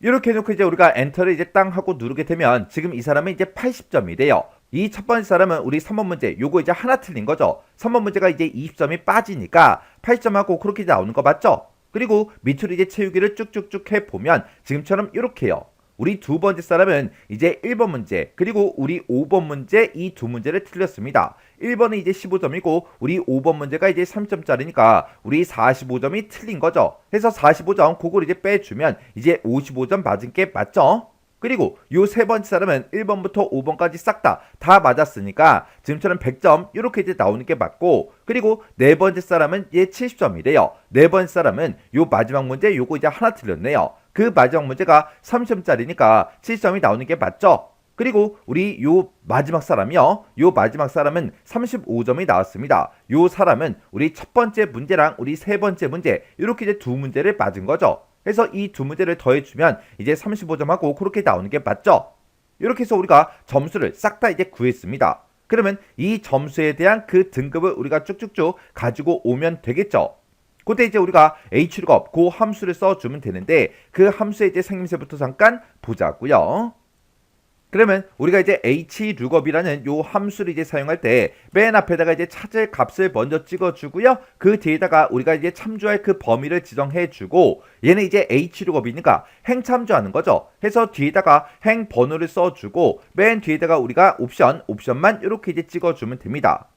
이렇게 해놓고 이제 우리가 엔터를 이제 땅 하고 누르게 되면 지금 이 사람은 이제 80점이래요. 이 첫 번째 사람은 우리 3번 문제 요거 이제 하나 틀린 거죠. 3번 문제가 이제 20점이 빠지니까 80점하고 그렇게 나오는 거 맞죠? 그리고 밑으로 이제 채우기를 쭉쭉쭉 해보면 지금처럼 이렇게요. 우리 두 번째 사람은 이제 1번 문제 그리고 우리 5번 문제 이 두 문제를 틀렸습니다. 1번은 이제 15점이고 우리 5번 문제가 이제 3점짜리니까 우리 45점이 틀린 거죠. 해서 45점 그걸 이제 빼주면 이제 55점 맞은 게 맞죠? 그리고 요 세 번째 사람은 1번부터 5번까지 싹 다 맞았으니까 지금처럼 100점 이렇게 이제 나오는 게 맞고, 그리고 네 번째 사람은 얘 70점이래요. 네 번째 사람은 요 마지막 문제 요거 이제 하나 틀렸네요. 그 마지막 문제가 30점짜리니까 70점이 나오는 게 맞죠? 그리고 우리 요 마지막 사람이요. 요 마지막 사람은 35점이 나왔습니다. 요 사람은 우리 첫 번째 문제랑 우리 세 번째 문제 이렇게 이제 두 문제를 맞은 거죠. 그래서 이 두 문제를 더해주면 이제 35점하고 그렇게 나오는 게 맞죠? 이렇게 해서 우리가 점수를 싹 다 이제 구했습니다. 그러면 이 점수에 대한 그 등급을 우리가 쭉쭉쭉 가지고 오면 되겠죠? 그때 이제 우리가 H룩업 그 함수를 써주면 되는데, 그 함수의 이제 생김새부터 잠깐 보자고요. 그러면 우리가 이제 hlookup이라는 요 함수를 이제 사용할 때 맨 앞에다가 이제 찾을 값을 먼저 찍어주고요. 그 뒤에다가 우리가 이제 참조할 그 범위를 지정해주고, 얘는 이제 hlookup이니까 행 참조하는 거죠. 해서 뒤에다가 행 번호를 써주고 맨 뒤에다가 우리가 옵션만 이렇게 이제 찍어주면 됩니다.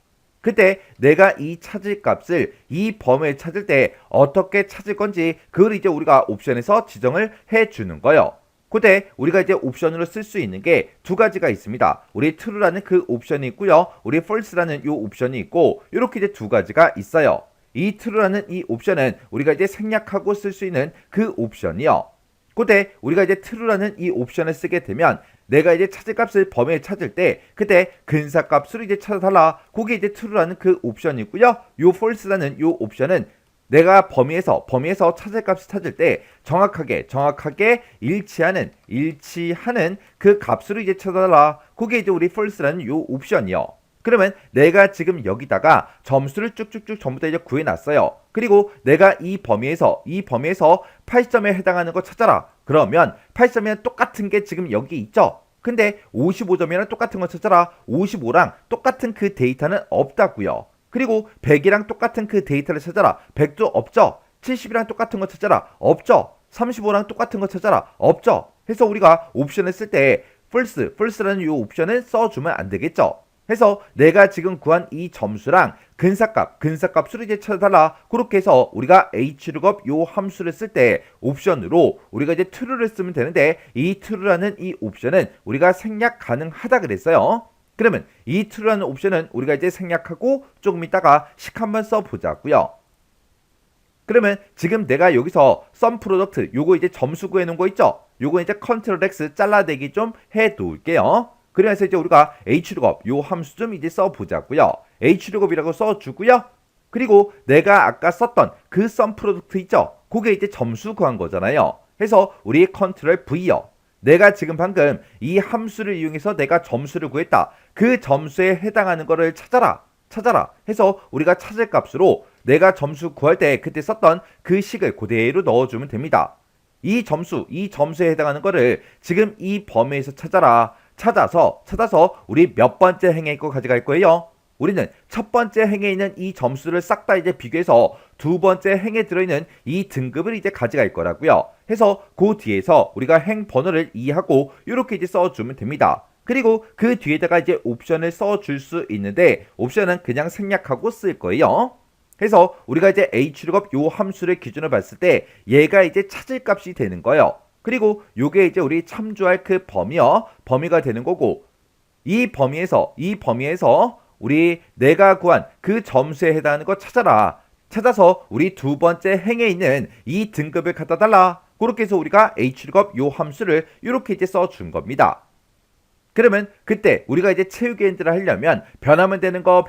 그때 내가 이 찾을 값을 이 범위에 찾을 때 어떻게 찾을 건지 그걸 이제 우리가 옵션에서 지정을 해주는 거예요. 그때 우리가 이제 옵션으로 쓸 수 있는 게 두 가지가 있습니다. 우리 true라는 그 옵션이 있고요. 우리 false라는 요 옵션이 있고, 이렇게 이제 두 가지가 있어요. 이 true라는 이 옵션은 우리가 이제 생략하고 쓸 수 있는 그 옵션이요. 그때 우리가 이제 true라는 이 옵션을 쓰게 되면 내가 이제 찾을 값을 범위에 찾을 때 그때 근사값으로 이제 찾아달라. 그게 이제 true라는 그 옵션이고요. 요 false라는 요 옵션은 내가 범위에서 찾을 값을 찾을 때 정확하게 일치하는 그 값으로 이제 찾아달라. 그게 이제 우리 false라는 요 옵션이요. 그러면 내가 지금 여기다가 점수를 쭉쭉쭉 전부 다 이제 구해놨어요. 그리고 내가 이 범위에서 80점에 해당하는 거 찾아라. 그러면 80점이랑 똑같은 게 지금 여기 있죠. 근데 55점이랑 똑같은 거 찾아라. 55랑 똑같은 그 데이터는 없다고요. 그리고 100이랑 똑같은 그 데이터를 찾아라. 100도 없죠. 70이랑 똑같은 거 찾아라. 없죠. 35랑 똑같은 거 찾아라. 없죠. 해서 우리가 옵션을 쓸 때 false라는 이 옵션을 써주면 안 되겠죠. 해서 내가 지금 구한 이 점수랑 근사값으로 이제 찾아달라. 그렇게 해서 우리가 hlookup 요 함수를 쓸 때 옵션으로 우리가 이제 true를 쓰면 되는데, 이 true라는 이 옵션은 우리가 생략 가능하다 그랬어요. 그러면 이 true라는 옵션은 우리가 이제 생략하고 조금 있다가 식 한번 써보자고요. 그러면 지금 내가 여기서 sum product 요거 이제 점수 구해놓은 거 있죠? 요거 이제 Ctrl X 잘라내기 좀 해놓을게요. 그래서 이제 우리가 hlookup 요 함수 좀 이제 써보자고요. hlookup이라고 써주고요. 그리고 내가 아까 썼던 그 sum product 있죠? 그게 이제 점수 구한 거잖아요. 해서 우리 Ctrl V요. 내가 지금 방금 이 함수를 이용해서 내가 점수를 구했다. 그 점수에 해당하는 거를 찾아라 해서 우리가 찾을 값으로 내가 점수 구할 때 그때 썼던 그 식을 그대로 넣어주면 됩니다. 이 점수에 해당하는 거를 지금 이 범위에서 찾아서 우리 몇 번째 행에 거 가져갈 거예요? 우리는 첫 번째 행에 있는 이 점수를 싹 다 이제 비교해서 두 번째 행에 들어있는 이 등급을 이제 가져갈 거라고요. 해서 그 뒤에서 우리가 행 번호를 이해하고 이렇게 이제 써주면 됩니다. 그리고 그 뒤에다가 이제 옵션을 써줄 수 있는데, 옵션은 그냥 생략하고 쓸 거예요. 해서 우리가 이제 hlookup 요 함수를 기준으로 봤을 때 얘가 이제 찾을 값이 되는 거예요. 그리고 요게 이제 우리 참조할 그 범위가 되는 거고, 이 범위에서 우리 내가 구한 그 점수에 해당하는 거 찾아서 우리 두 번째 행에 있는 이 등급을 갖다 달라. 그렇게 해서 우리가 hlookup 요 함수를 이렇게 이제 써준 겁니다. 그러면 그때 우리가 이제 채우기 엔드를 하려면 변하면 되는 거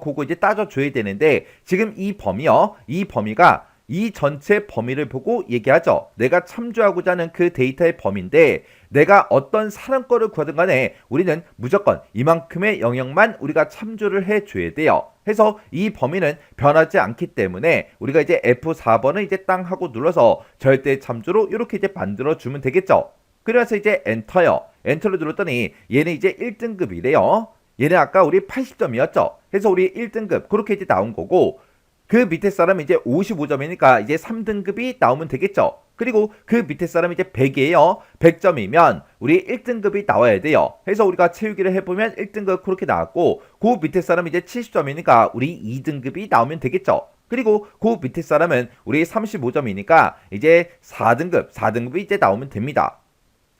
그거 이제 따져줘야 되는데, 지금 이 범위가 이 전체 범위를 보고 얘기하죠. 내가 참조하고자 하는 그 데이터의 범위인데, 내가 어떤 사람 거를 구하든 간에 우리는 무조건 이만큼의 영역만 우리가 참조를 해줘야 돼요. 해서 이 범위는 변하지 않기 때문에 우리가 이제 F4번을 이제 땅 하고 눌러서 절대 참조로 이렇게 이제 만들어주면 되겠죠. 그래서 이제 엔터를 눌렀더니 얘는 이제 1등급이래요. 얘는 아까 우리 80점이었죠. 해서 우리 1등급 그렇게 이제 나온 거고, 그 밑에 사람이 이제 55점이니까 이제 3등급이 나오면 되겠죠. 그리고 그 밑에 사람이 이제 100이에요. 100점이면 우리 1등급이 나와야 돼요. 해서 우리가 채우기를 해보면 1등급 그렇게 나왔고, 그 밑에 사람이 이제 70점이니까 우리 2등급이 나오면 되겠죠. 그리고 그 밑에 사람은 우리 35점이니까 이제 4등급이 이제 나오면 됩니다.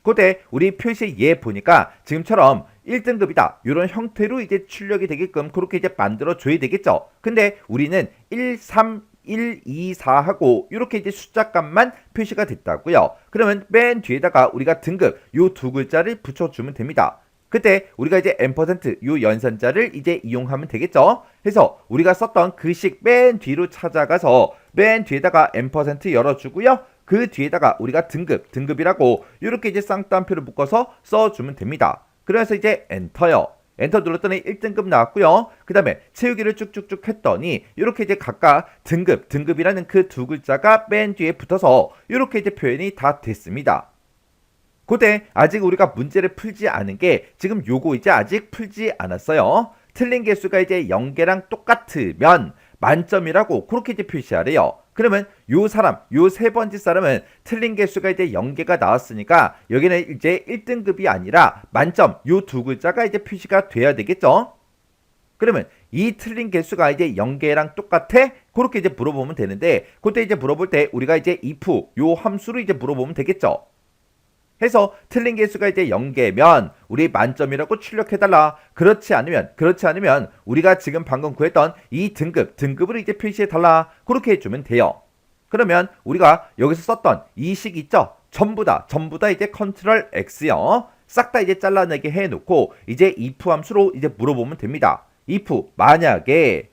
그때 우리 표시 얘 보니까 지금처럼 1등급이다. 이런 형태로 이제 출력이 되게끔 그렇게 이제 만들어 줘야 되겠죠. 근데 우리는 1, 3, 1, 2, 4 하고 이렇게 이제 숫자값만 표시가 됐다고요. 그러면 맨 뒤에다가 우리가 등급 요 두 글자를 붙여주면 됩니다. 그때 우리가 이제 앰퍼센트 요 연산자를 이제 이용하면 되겠죠. 해서 우리가 썼던 그 식 맨 뒤로 찾아가서 맨 뒤에다가 앰퍼센트 열어주고요. 그 뒤에다가 우리가 등급이라고 이렇게 이제 쌍따옴표를 묶어서 써주면 됩니다. 그래서 이제 엔터요. 엔터 눌렀더니 1등급 나왔고요. 그 다음에 채우기를 쭉쭉쭉 했더니 이렇게 이제 각각 등급이라는 그 두 글자가 맨 뒤에 붙어서 이렇게 이제 표현이 다 됐습니다. 그때 아직 우리가 문제를 풀지 않은 게 지금 요거 이제 아직 풀지 않았어요. 틀린 개수가 이제 0개랑 똑같으면 만점이라고 그렇게 이제 표시하래요. 그러면 요 사람, 요 세 번째 사람은 틀린 개수가 이제 0개가 나왔으니까 여기는 이제 1등급이 아니라 만점 요 두 글자가 이제 표시가 돼야 되겠죠. 그러면 이 틀린 개수가 이제 0개랑 똑같아? 그렇게 이제 물어보면 되는데 그때 이제 물어볼 때 우리가 이제 if 요 함수로 이제 물어보면 되겠죠. 해서 틀린 개수가 이제 0개면 우리 만점이라고 출력해달라. 그렇지 않으면 우리가 지금 방금 구했던 이 등급을 이제 표시해달라. 그렇게 해주면 돼요. 그러면 우리가 여기서 썼던 이 식 있죠? 전부 다 이제 컨트롤 X요. 싹 다 이제 잘라내게 해놓고 이제 if 함수로 이제 물어보면 됩니다. if 만약에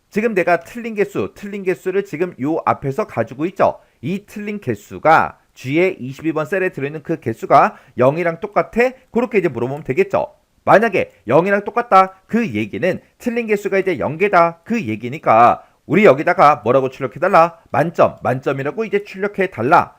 지금 내가 틀린 개수를 지금 요 앞에서 가지고 있죠? 이 틀린 개수가 G의 22번 셀에 들어있는 그 개수가 0이랑 똑같아? 그렇게 이제 물어보면 되겠죠. 만약에 0이랑 똑같다. 그 얘기는 틀린 개수가 이제 0개다. 그 얘기니까 우리 여기다가 뭐라고 출력해달라? 만점이라고 이제 출력해달라.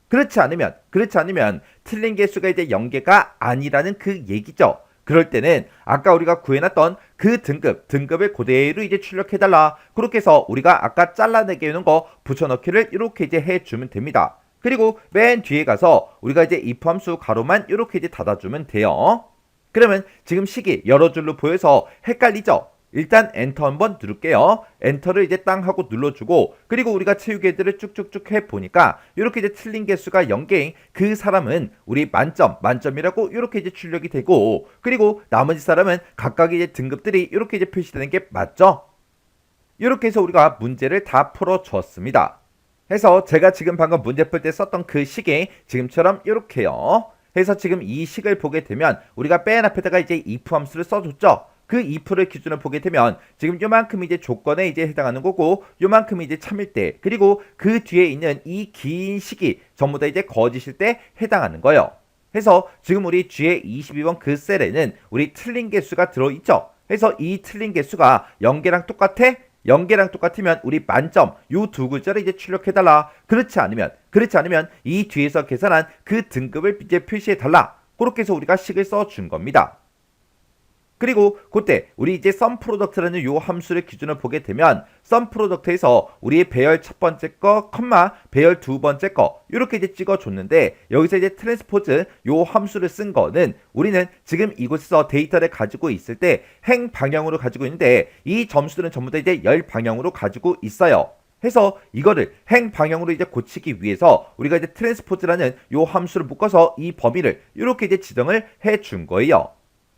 그렇지 않으면 틀린 개수가 이제 0개가 아니라는 그 얘기죠. 그럴 때는 아까 우리가 구해놨던 그 등급을 그대로 이제 출력해달라. 그렇게 해서 우리가 아까 잘라내게 해놓은 거 붙여넣기를 이렇게 이제 해주면 됩니다. 그리고 맨 뒤에 가서 우리가 이제 if 함수 가로만 이렇게 이제 닫아주면 돼요. 그러면 지금 식이 여러 줄로 보여서 헷갈리죠? 일단 엔터 한번 누를게요. 엔터를 이제 땅 하고 눌러주고 그리고 우리가 채우기들을 쭉쭉쭉 해보니까 이렇게 이제 틀린 개수가 0개인 그 사람은 우리 만점이라고 이렇게 이제 출력이 되고 그리고 나머지 사람은 각각의 이제 등급들이 이렇게 이제 표시되는 게 맞죠? 이렇게 해서 우리가 문제를 다 풀어줬습니다. 해서 제가 지금 방금 문제 풀 때 썼던 그 식이 지금처럼 이렇게요. 해서 지금 이 식을 보게 되면 우리가 맨 앞에다가 이제 if 함수를 써줬죠. 그 if를 기준으로 보게 되면 지금 요만큼이 이제 조건에 이제 해당하는 거고 요만큼이 이제 참일 때 그리고 그 뒤에 있는 이 긴 식이 전부 다 이제 거짓일 때 해당하는 거예요. 해서 지금 우리 G의 22번 그 셀에는 우리 틀린 개수가 들어있죠. 해서 이 틀린 개수가 0개랑 똑같아? 0개랑 똑같으면 우리 만점 요 두 글자를 이제 출력해달라. 그렇지 않으면 이 뒤에서 계산한 그 등급을 이제 표시해달라. 그렇게 해서 우리가 식을 써준 겁니다. 그리고 그때 우리 이제 sum product라는 요 함수를 기준으로 보게 되면 sum product에서 우리의 배열 첫 번째 거, 배열 두 번째 거 이렇게 이제 찍어줬는데 여기서 이제 트랜스포즈 요 함수를 쓴 거는 우리는 지금 이곳에서 데이터를 가지고 있을 때 행 방향으로 가지고 있는데 이 점수들은 전부 다 이제 열 방향으로 가지고 있어요. 해서 이거를 행 방향으로 이제 고치기 위해서 우리가 이제 트랜스포즈라는 요 함수를 묶어서 이 범위를 이렇게 이제 지정을 해 준 거예요.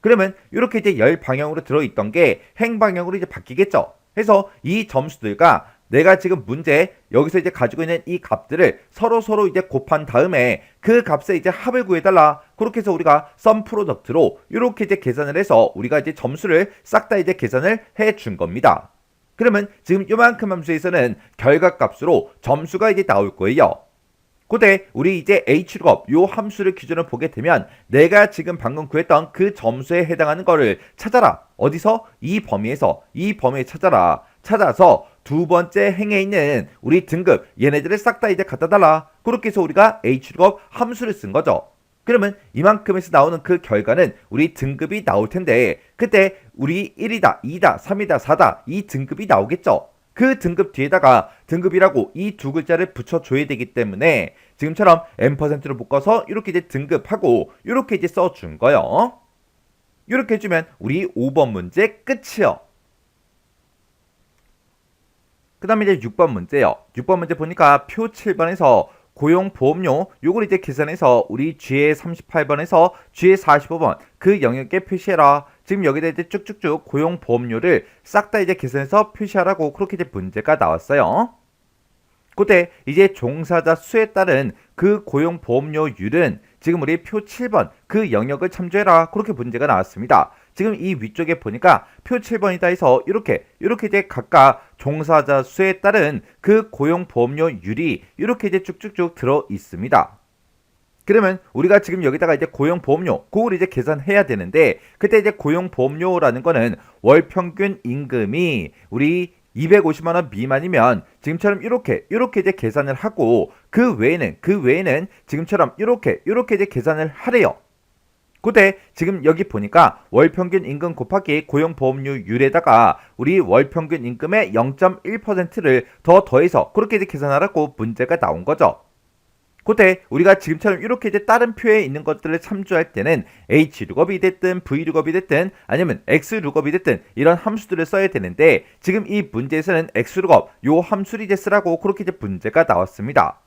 그러면 이렇게 이제 열 방향으로 들어있던 게 행 방향으로 이제 바뀌겠죠. 해서 이 점수들과 내가 지금 문제 여기서 이제 가지고 있는 이 값들을 서로 이제 곱한 다음에 그 값에 이제 합을 구해달라. 그렇게 해서 우리가 sum product로 이렇게 이제 계산을 해서 우리가 이제 점수를 싹 다 이제 계산을 해 준 겁니다. 그러면 지금 요만큼 함수에서는 결과값으로 점수가 이제 나올 거예요. 그때 우리 이제 hlookup 요 함수를 기준으로 보게 되면 내가 지금 방금 구했던 그 점수에 해당하는 거를 찾아라. 어디서? 이 범위에 찾아라. 찾아서 두 번째 행에 있는 우리 등급 얘네들을 싹 다 이제 갖다 달라. 그렇게 해서 우리가 hlookup 함수를 쓴 거죠. 그러면 이만큼에서 나오는 그 결과는 우리 등급이 나올 텐데 그때 우리 1이다, 2다, 3이다, 4다 이 등급이 나오겠죠. 그 등급 뒤에다가 등급이라고 이 두 글자를 붙여줘야 되기 때문에 지금처럼 앰퍼센트로 묶어서 이렇게 이제 등급하고 이렇게 이제 써준 거예요. 이렇게 해주면 우리 5번 문제 끝이요. 그 다음에 이제 6번 문제요. 6번 문제 보니까 표 7번에서 고용보험료 요걸 이제 계산해서 우리 G의 38번에서 G의 45번 그 영역에 표시해라. 지금 여기다 이제 쭉쭉쭉 고용보험료를 싹 다 이제 계산해서 표시하라고 그렇게 이제 문제가 나왔어요. 그때 이제 종사자 수에 따른 그 고용보험료율은 지금 우리 표 7번 그 영역을 참조해라 그렇게 문제가 나왔습니다. 지금 이 위쪽에 보니까 표 7번이다 해서 이렇게 이제 각각 종사자 수에 따른 그 고용보험료율이 이렇게 이제 쭉쭉쭉 들어 있습니다. 그러면 우리가 지금 여기다가 이제 고용보험료 그걸 이제 계산해야 되는데 그때 이제 고용보험료라는 거는 월평균 임금이 우리 250만 원 미만이면 지금처럼 이렇게 이제 계산을 하고 그 외에는 지금처럼 이렇게 이제 계산을 하래요. 그때 지금 여기 보니까 월평균 임금 곱하기 고용보험료율에다가 우리 월평균 임금의 0.1%를 더 더해서 그렇게 이제 계산하라고 문제가 나온 거죠. 그때 우리가 지금처럼 이렇게 이제 다른 표에 있는 것들을 참조할 때는 H룩업이 됐든 V룩업이 됐든 아니면 X룩업이 됐든 이런 함수들을 써야 되는데 지금 이 문제에서는 X룩업 요 함수를 이제 쓰라고 그렇게 이제 문제가 나왔습니다.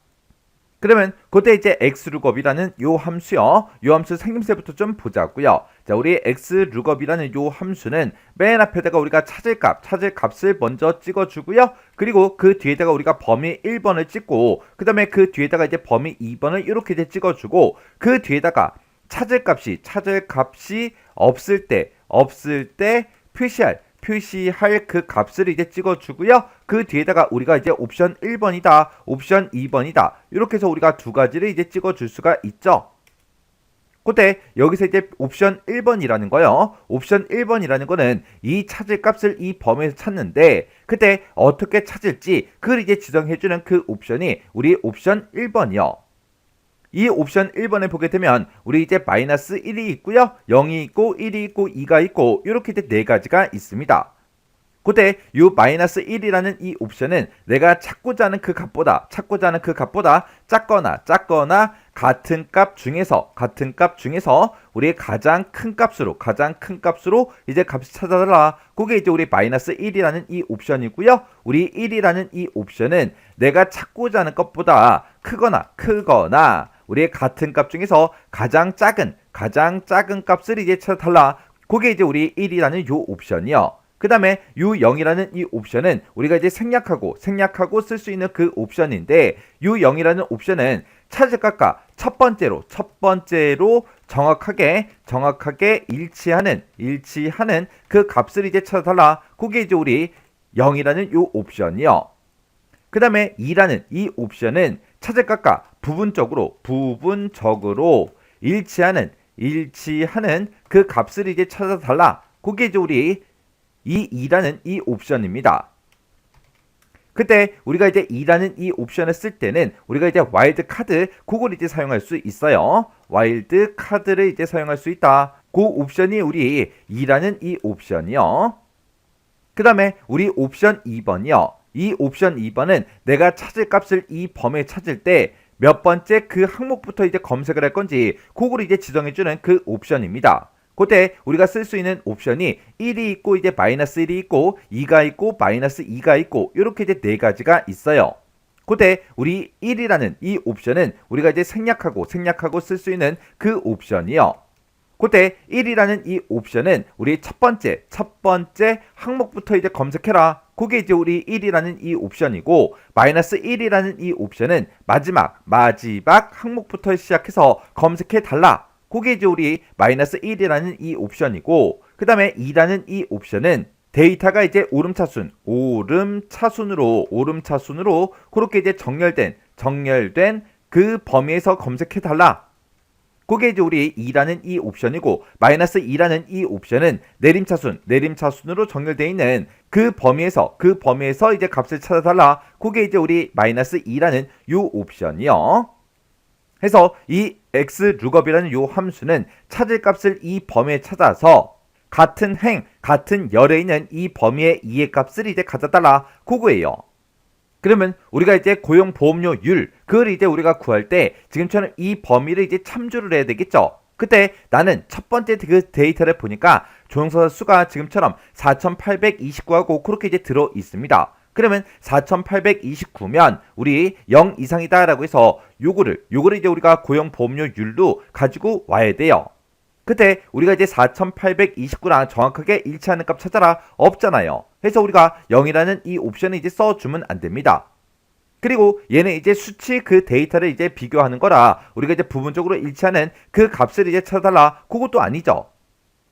그러면 그때 이제 X룩업이라는 요 함수요. 요 함수 생김새부터 좀 보자고요. 자, 우리 X룩업이라는 요 함수는 맨 앞에다가 우리가 찾을 값을 먼저 찍어주고요. 그리고 그 뒤에다가 우리가 범위 1번을 찍고 그 다음에 그 뒤에다가 이제 범위 2번을 이렇게 이제 찍어주고 그 뒤에다가 찾을 값이 없을 때 표시할 그 값을 이제 찍어주고요. 그 뒤에다가 우리가 이제 옵션 1번이다, 옵션 2번이다. 이렇게 해서 우리가 두 가지를 이제 찍어줄 수가 있죠. 그때 여기서 이제 옵션 1번이라는 거요. 옵션 1번이라는 거는 이 찾을 값을 이 범위에서 찾는데 그때 어떻게 찾을지 그걸 이제 지정해주는 그 옵션이 우리 옵션 1번이요. 이 옵션 1번에 보게 되면 우리 이제 마이너스 1이 있고요. 0이 있고 1이 있고 2가 있고 이렇게 이제 네 가지가 있습니다. 그때 이 마이너스 1이라는 이 옵션은 내가 찾고자 하는 그 값보다 작거나 같은 값 중에서 우리 가장 큰 값으로 이제 값을 찾아달라. 그게 이제 우리 마이너스 1이라는 이 옵션이고요. 우리 1이라는 이 옵션은 내가 찾고자 하는 것보다 크거나 우리의 같은 값 중에서 가장 작은 값을 이제 찾아달라. 그게 이제 우리 1이라는 요 옵션이요. 그 다음에 요 0이라는 이 옵션은 우리가 이제 생략하고 쓸 수 있는 그 옵션인데 요 0이라는 옵션은 찾을 값과 첫 번째로 정확하게 일치하는 그 값을 이제 찾아달라. 그게 이제 우리 0이라는 요 옵션이요. 그 다음에 2라는 이 옵션은 찾을 값과 부분적으로 일치하는 그 값을 이제 찾아달라. 그게 이제 우리 이 2라는 이 옵션입니다. 그때 우리가 이제 2라는 이 옵션을 쓸 때는 우리가 이제 와일드 카드 그걸 이제 사용할 수 있어요. 와일드 카드를 이제 사용할 수 있다. 그 옵션이 우리 2라는 이 옵션이요. 그 다음에 우리 옵션 2번이요. 이 옵션 2번은 내가 찾을 값을 이 범위에 찾을 때 몇 번째 그 항목부터 이제 검색을 할 건지 그걸 이제 지정해주는 그 옵션입니다. 그때 우리가 쓸 수 있는 옵션이 1이 있고 이제 마이너스 1이 있고 2가 있고 마이너스 2가 있고 이렇게 이제 네 가지가 있어요. 그때 우리 1이라는 이 옵션은 우리가 이제 생략하고 쓸 수 있는 그 옵션이요. 그때 1이라는 이 옵션은 우리 첫 번째 항목부터 이제 검색해라. 그게 이제 우리 1이라는 이 옵션이고 마이너스 1이라는 이 옵션은 마지막 항목부터 시작해서 검색해 달라. 그게 이제 우리 마이너스 1이라는 이 옵션이고 그 다음에 2라는 이 옵션은 데이터가 이제 오름차순으로 그렇게 이제 정렬된 그 범위에서 검색해 달라. 그게 이제 우리 2라는 이 옵션이고 마이너스 2라는 이 옵션은 내림차순으로 정렬되어 있는 그 범위에서 이제 값을 찾아달라. 그게 이제 우리 마이너스 2라는 이 옵션이요. 해서 이 X룩업이라는 요 함수는 찾을 값을 이 범위에 찾아서 같은 열에 있는 이 범위의 2의 값을 이제 가져달라. 그거예요. 그러면 우리가 이제 고용보험료율 그걸 이제 우리가 구할 때 지금처럼 이 범위를 이제 참조를 해야 되겠죠. 그때 나는 첫 번째 그 데이터를 보니까 종사자 수가 지금처럼 4,829하고 그렇게 이제 들어 있습니다. 그러면 4,829면 우리 0 이상이다라고 해서 요거를 이제 우리가 고용보험료율로 가지고 와야 돼요. 그때 우리가 이제 4,829랑 정확하게 일치하는 값 찾아라 없잖아요. 그래서 우리가 0이라는 이 옵션을 이제 써주면 안 됩니다. 그리고 얘는 이제 수치 그 데이터를 이제 비교하는 거라 우리가 이제 부분적으로 일치하는 그 값을 이제 찾아달라 그것도 아니죠.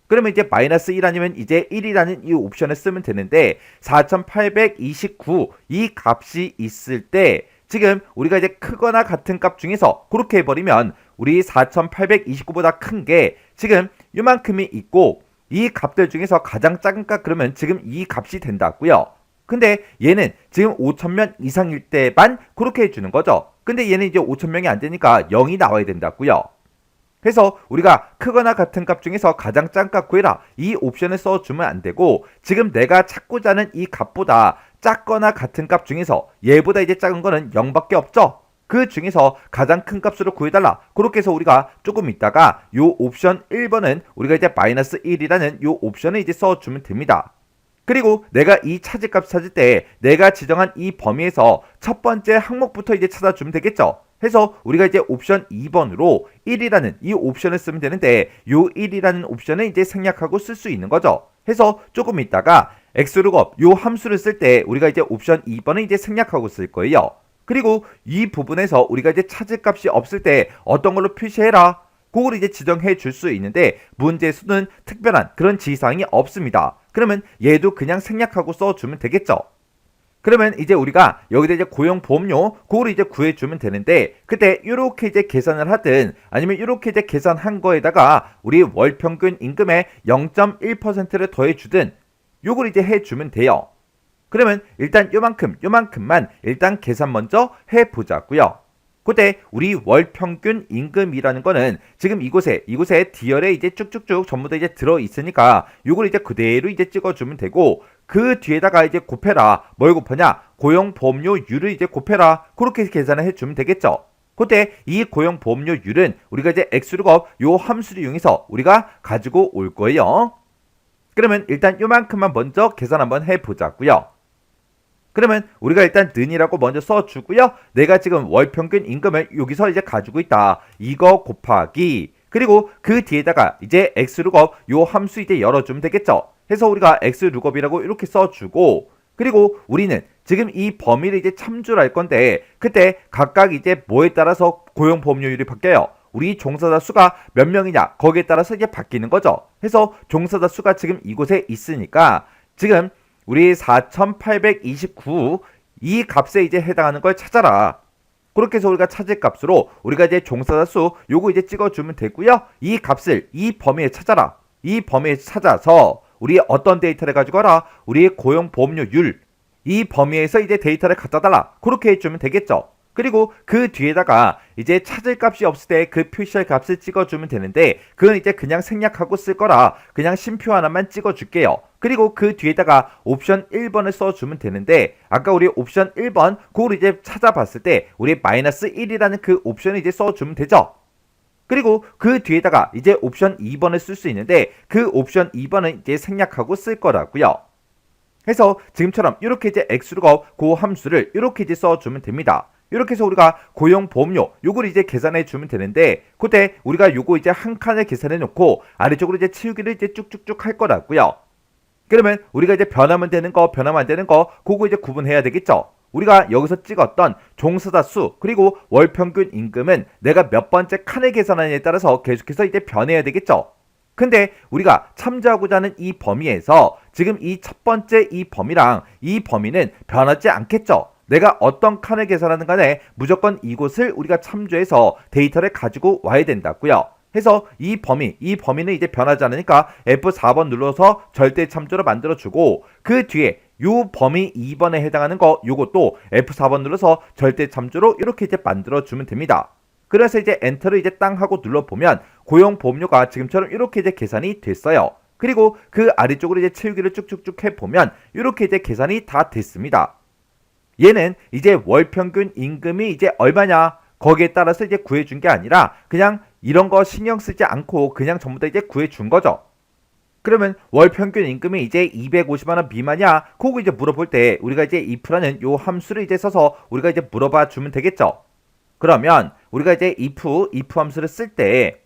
그러면 이제 마이너스 1 아니면 이제 1이라는 이 옵션을 쓰면 되는데 4,829 이 값이 있을 때 지금 우리가 이제 크거나 같은 값 중에서 그렇게 해버리면 우리 4,829보다 큰 게 지금 요만큼이 있고 이 값들 중에서 가장 작은 값 그러면 지금 이 값이 된다고요. 근데 얘는 지금 5,000명 이상일 때만 그렇게 해주는 거죠. 근데 얘는 이제 5,000명이 안 되니까 0이 나와야 된다고요. 그래서 우리가 크거나 같은 값 중에서 가장 작은 값 구해라 이 옵션을 써주면 안 되고 지금 내가 찾고자 하는 이 값보다 작거나 같은 값 중에서 얘보다 이제 작은 거는 0밖에 없죠. 그 중에서 가장 큰 값으로 구해달라. 그렇게 해서 우리가 조금 있다가 요 옵션 1번은 우리가 이제 마이너스 1이라는 요 옵션을 이제 써주면 됩니다. 그리고 내가 이 찾을 값 찾을 때 내가 지정한 이 범위에서 첫 번째 항목부터 이제 찾아주면 되겠죠. 해서 우리가 이제 옵션 2번으로 1이라는 이 옵션을 쓰면 되는데 요 1이라는 옵션을 이제 생략하고 쓸 수 있는 거죠. 해서 조금 있다가 x룩업 요 함수를 쓸 때 우리가 이제 옵션 2번을 이제 생략하고 쓸 거예요. 그리고 이 부분에서 우리가 이제 찾을 값이 없을 때 어떤 걸로 표시해라. 그걸 이제 지정해 줄 수 있는데 문제에서는 특별한 그런 지시사항이 없습니다. 그러면 얘도 그냥 생략하고 써주면 되겠죠. 그러면 이제 우리가 여기다 이제 고용보험료 그걸 이제 구해주면 되는데 그때 이렇게 이제 계산을 하든 아니면 이렇게 이제 계산한 거에다가 우리 월평균 임금의 0.1%를 더해주든 요걸 이제 해주면 돼요. 그러면 일단 요만큼만 일단 계산 먼저 해보자고요. 그때 우리 월평균 임금이라는 거는 지금 이곳에 디얼에 이제 쭉쭉쭉 전부 다 이제 들어 있으니까 요걸 이제 그대로 이제 찍어주면 되고 그 뒤에다가 이제 곱해라. 뭘 곱하냐? 고용보험료율을 이제 곱해라. 그렇게 계산을 해주면 되겠죠. 그때 이 고용보험료율은 우리가 이제 x룩업 요 함수를 이용해서 우리가 가지고 올 거예요. 그러면 일단 요만큼만 먼저 계산 한번 해보자고요. 그러면 우리가 일단 는이라고 먼저 써주고요. 내가 지금 월평균 임금을 여기서 이제 가지고 있다. 이거 곱하기 그리고 그 뒤에다가 이제 x룩업 요 함수 이제 열어주면 되겠죠. 해서 우리가 x룩업이라고 이렇게 써주고 그리고 우리는 지금 이 범위를 이제 참조를 할 건데 그때 각각 이제 뭐에 따라서 고용보험료율이 바뀌어요. 우리 종사자 수가 몇 명이냐 거기에 따라서 이제 바뀌는 거죠. 해서 종사자 수가 지금 이곳에 있으니까 지금 우리 4,829 이 값에 이제 해당하는 걸 찾아라. 그렇게 해서 우리가 찾을 값으로 우리가 이제 종사자 수 요거 이제 찍어주면 되고요. 이 값을 이 범위에 찾아라. 이 범위에 찾아서 우리 어떤 데이터를 가지고 와라. 우리의 고용보험료율 이 범위에서 이제 데이터를 갖다 달라. 그렇게 해주면 되겠죠. 그리고 그 뒤에다가 이제 찾을 값이 없을 때 그 표시할 값을 찍어주면 되는데 그건 이제 그냥 생략하고 쓸 거라 그냥 심표 하나만 찍어줄게요. 그리고 그 뒤에다가 옵션 1번을 써주면 되는데 아까 우리 옵션 1번 그걸 이제 찾아봤을 때 우리 마이너스 1이라는 그 옵션을 이제 써주면 되죠. 그리고 그 뒤에다가 이제 옵션 2번을 쓸 수 있는데 그 옵션 2번은 이제 생략하고 쓸 거라고요. 해서 지금처럼 이렇게 이제 x룩업 그 함수를 이렇게 이제 써주면 됩니다. 이렇게 해서 우리가 고용보험료 요걸 이제 계산해 주면 되는데 그때 우리가 요거 이제 한 칸을 계산해 놓고 아래쪽으로 이제 치우기를 이제 쭉쭉쭉 할 거라고요. 그러면 우리가 이제 변하면 되는 거 변하면 안 되는 거 그거 이제 구분해야 되겠죠. 우리가 여기서 찍었던 종사자 수 그리고 월평균 임금은 내가 몇 번째 칸을 계산하느냐에 따라서 계속해서 이제 변해야 되겠죠. 근데 우리가 참조하고자 하는 이 범위에서 지금 이 첫 번째 이 범위랑 이 범위는 변하지 않겠죠. 내가 어떤 칸을 계산하는 간에 무조건 이곳을 우리가 참조해서 데이터를 가지고 와야 된다고요. 해서 이 범위는 이제 변하지 않으니까 F4번 눌러서 절대 참조로 만들어주고 그 뒤에 요 범위 2번에 해당하는 거 요것도 F4번 눌러서 절대 참조로 이렇게 이제 만들어주면 됩니다. 그래서 이제 엔터를 이제 땅 하고 눌러보면 고용보험료가 지금처럼 이렇게 이제 계산이 됐어요. 그리고 그 아래쪽으로 이제 채우기를 쭉쭉쭉 해보면 이렇게 이제 계산이 다 됐습니다. 얘는 이제 월평균 임금이 이제 얼마냐 거기에 따라서 이제 구해준 게 아니라 그냥 이런 거 신경 쓰지 않고 그냥 전부 다 이제 구해준 거죠. 그러면 월 평균 임금이 이제 250만 원 미만이야? 그거 이제 물어볼 때 우리가 이제 if라는 요 함수를 이제 써서 우리가 이제 물어봐 주면 되겠죠. 그러면 우리가 이제 if 함수를 쓸 때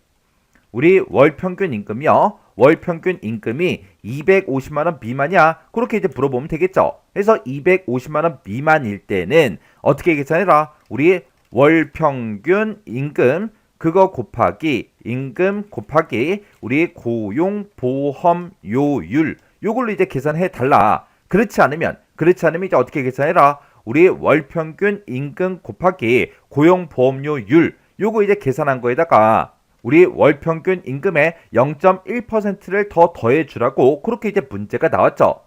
우리 월 평균 임금이요. 월 평균 임금이 250만 원 미만이야? 그렇게 이제 물어보면 되겠죠. 그래서 250만 원 미만일 때는 어떻게 계산해라? 우리 월 평균 임금 그거 곱하기 임금 곱하기 우리 고용보험료율 요걸로 이제 계산해 달라. 그렇지 않으면 이제 어떻게 계산해라? 우리 월 평균 임금 곱하기 고용보험료율 요거 이제 계산한 거에다가 우리 월 평균 임금의 0.1%를 더 더해 주라고 그렇게 이제 문제가 나왔죠.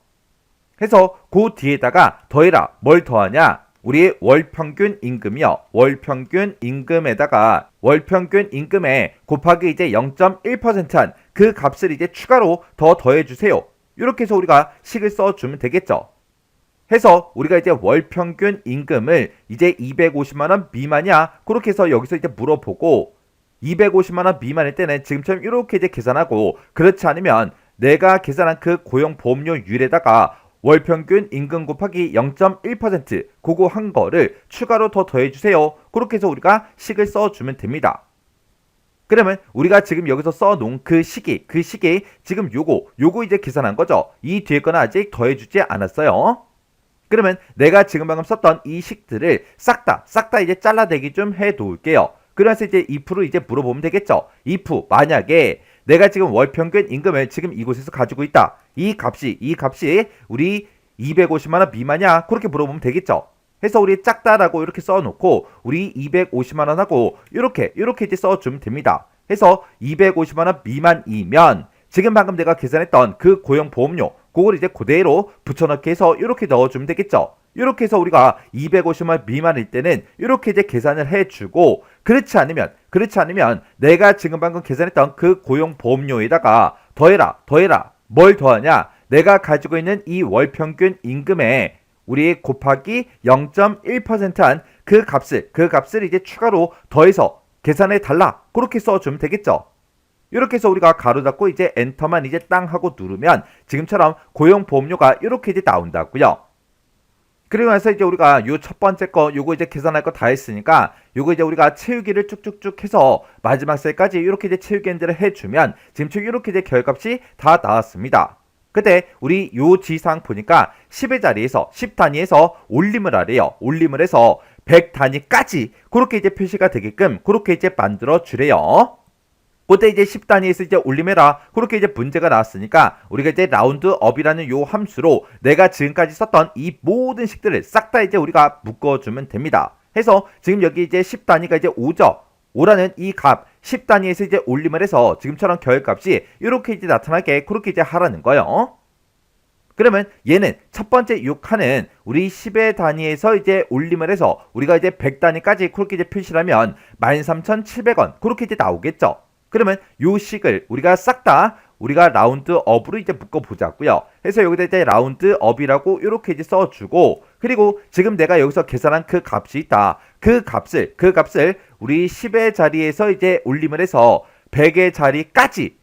해서 그 뒤에다가 더해라. 뭘 더하냐? 우리 월 평균 임금이요. 월 평균 임금에다가 월 평균 임금에 곱하기 이제 0.1%한 그 값을 이제 추가로 더 더해 주세요. 이렇게 해서 우리가 식을 써 주면 되겠죠. 해서 우리가 이제 월 평균 임금을 이제 250만 원 미만이야. 그렇게 해서 여기서 이제 물어보고 250만 원 미만일 때는 지금처럼 이렇게 이제 계산하고 그렇지 않으면 내가 계산한 그 고용보험료율에다가 월 평균 임금 곱하기 0.1% 그거 한 거를 추가로 더 더해주세요. 그렇게 해서 우리가 식을 써주면 됩니다. 그러면 우리가 지금 여기서 써놓은 그 식이 지금 요거 이제 계산한 거죠. 이 뒤에 거는 아직 더해주지 않았어요. 그러면 내가 지금 방금 썼던 이 식들을 싹 다 이제 잘라내기 좀 해 놓을게요. 그래서 이제 if로 이제 물어보면 되겠죠. if 만약에 내가 지금 월 평균 임금을 지금 이곳에서 가지고 있다. 이 값이 우리 250만 원 미만이야. 그렇게 물어보면 되겠죠. 해서 우리 작다라고 이렇게 써놓고 우리 250만 원하고 이렇게 이제 써주면 됩니다. 해서 250만 원 미만이면 지금 방금 내가 계산했던 그 고용보험료 그걸 이제 그대로 붙여넣기 해서 이렇게 넣어주면 되겠죠. 이렇게 해서 우리가 250만 원 미만일 때는 이렇게 이제 계산을 해주고 그렇지 않으면 내가 지금 방금 계산했던 그 고용보험료에다가 더해라. 뭘 더하냐? 내가 가지고 있는 이 월평균 임금에 우리 곱하기 0.1%한 그 값을 이제 추가로 더해서 계산해 달라. 그렇게 써주면 되겠죠. 이렇게 해서 우리가 가로 닫고 이제 엔터만 이제 땅 하고 누르면 지금처럼 고용보험료가 이렇게 이제 나온다고요. 그리고 나서 이제 우리가 요 첫 번째 거 요거 이제 계산할 거 다 했으니까 요거 이제 우리가 채우기를 쭉쭉쭉 해서 마지막 셀까지 이렇게 이제 채우기 엔드를 해주면 지금 이렇게 이제 결값이 다 나왔습니다. 근데 우리 요 지상 보니까 10의 자리에서 10 단위에서 올림을 하래요. 올림을 해서 100 단위까지 그렇게 이제 표시가 되게끔 그렇게 이제 만들어 주래요. 그때 이제 10 단위에서 이제 올림해라. 그렇게 이제 문제가 나왔으니까 우리가 이제 라운드업이라는 요 함수로 내가 지금까지 썼던 이 모든 식들을 싹 다 이제 우리가 묶어주면 됩니다. 해서 지금 여기 이제 10 단위가 이제 5죠. 5라는 이 값 10 단위에서 이제 올림을 해서 지금처럼 결값이 이렇게 이제 나타나게 그렇게 이제 하라는 거예요. 그러면 얘는 첫 번째 6칸은 우리 10의 단위에서 이제 올림을 해서 우리가 이제 100 단위까지 그렇게 이제 표시를 하면 13,700원 그렇게 이제 나오겠죠. 그러면 요 식을 우리가 싹 다 우리가 라운드업으로 이제 묶어보자고요. 해서 여기다 이제 라운드업이라고 이렇게 이제 써주고 그리고 지금 내가 여기서 계산한 그 값이 있다. 그 값을 우리 10의 자리에서 이제 올림을 해서 100의 자리까지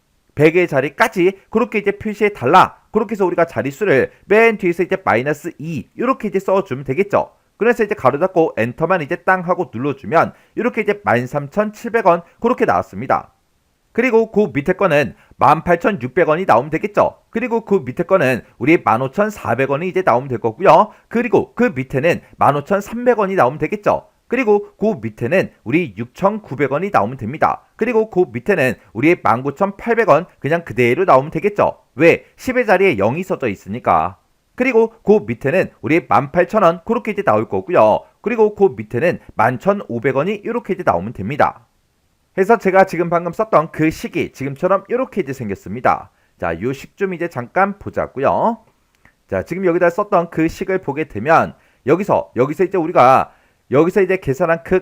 그렇게 이제 표시해 달라. 그렇게 해서 우리가 자릿수를 맨 뒤에서 이제 -2 이렇게 이제 써주면 되겠죠. 그래서 이제 가로 닫고 엔터만 이제 땅 하고 눌러주면 이렇게 이제 13,700원 그렇게 나왔습니다. 그리고 그 밑에 거는 18,600원이 나오면 되겠죠. 그리고 그 밑에 거는 우리 15,400원이 이제 나오면 될 거고요. 그리고 그 밑에는 15,300원이 나오면 되겠죠. 그리고 그 밑에는 우리 6,900원이 나오면 됩니다. 그리고 그 밑에는 우리 19,800원 그냥 그대로 나오면 되겠죠. 왜? 10의 자리에 0이 써져 있으니까. 그리고 그 밑에는 우리 18,000원 그렇게 이제 나올 거고요. 그리고 그 밑에는 11,500원이 이렇게 이제 나오면 됩니다. 해서 제가 지금 방금 썼던 그 식이 지금처럼 이렇게 이제 생겼습니다. 자, 요 식 좀 이제 잠깐 보자고요. 자, 지금 여기다 썼던 그 식을 보게 되면 여기서 이제 우리가 여기서 이제 계산한 그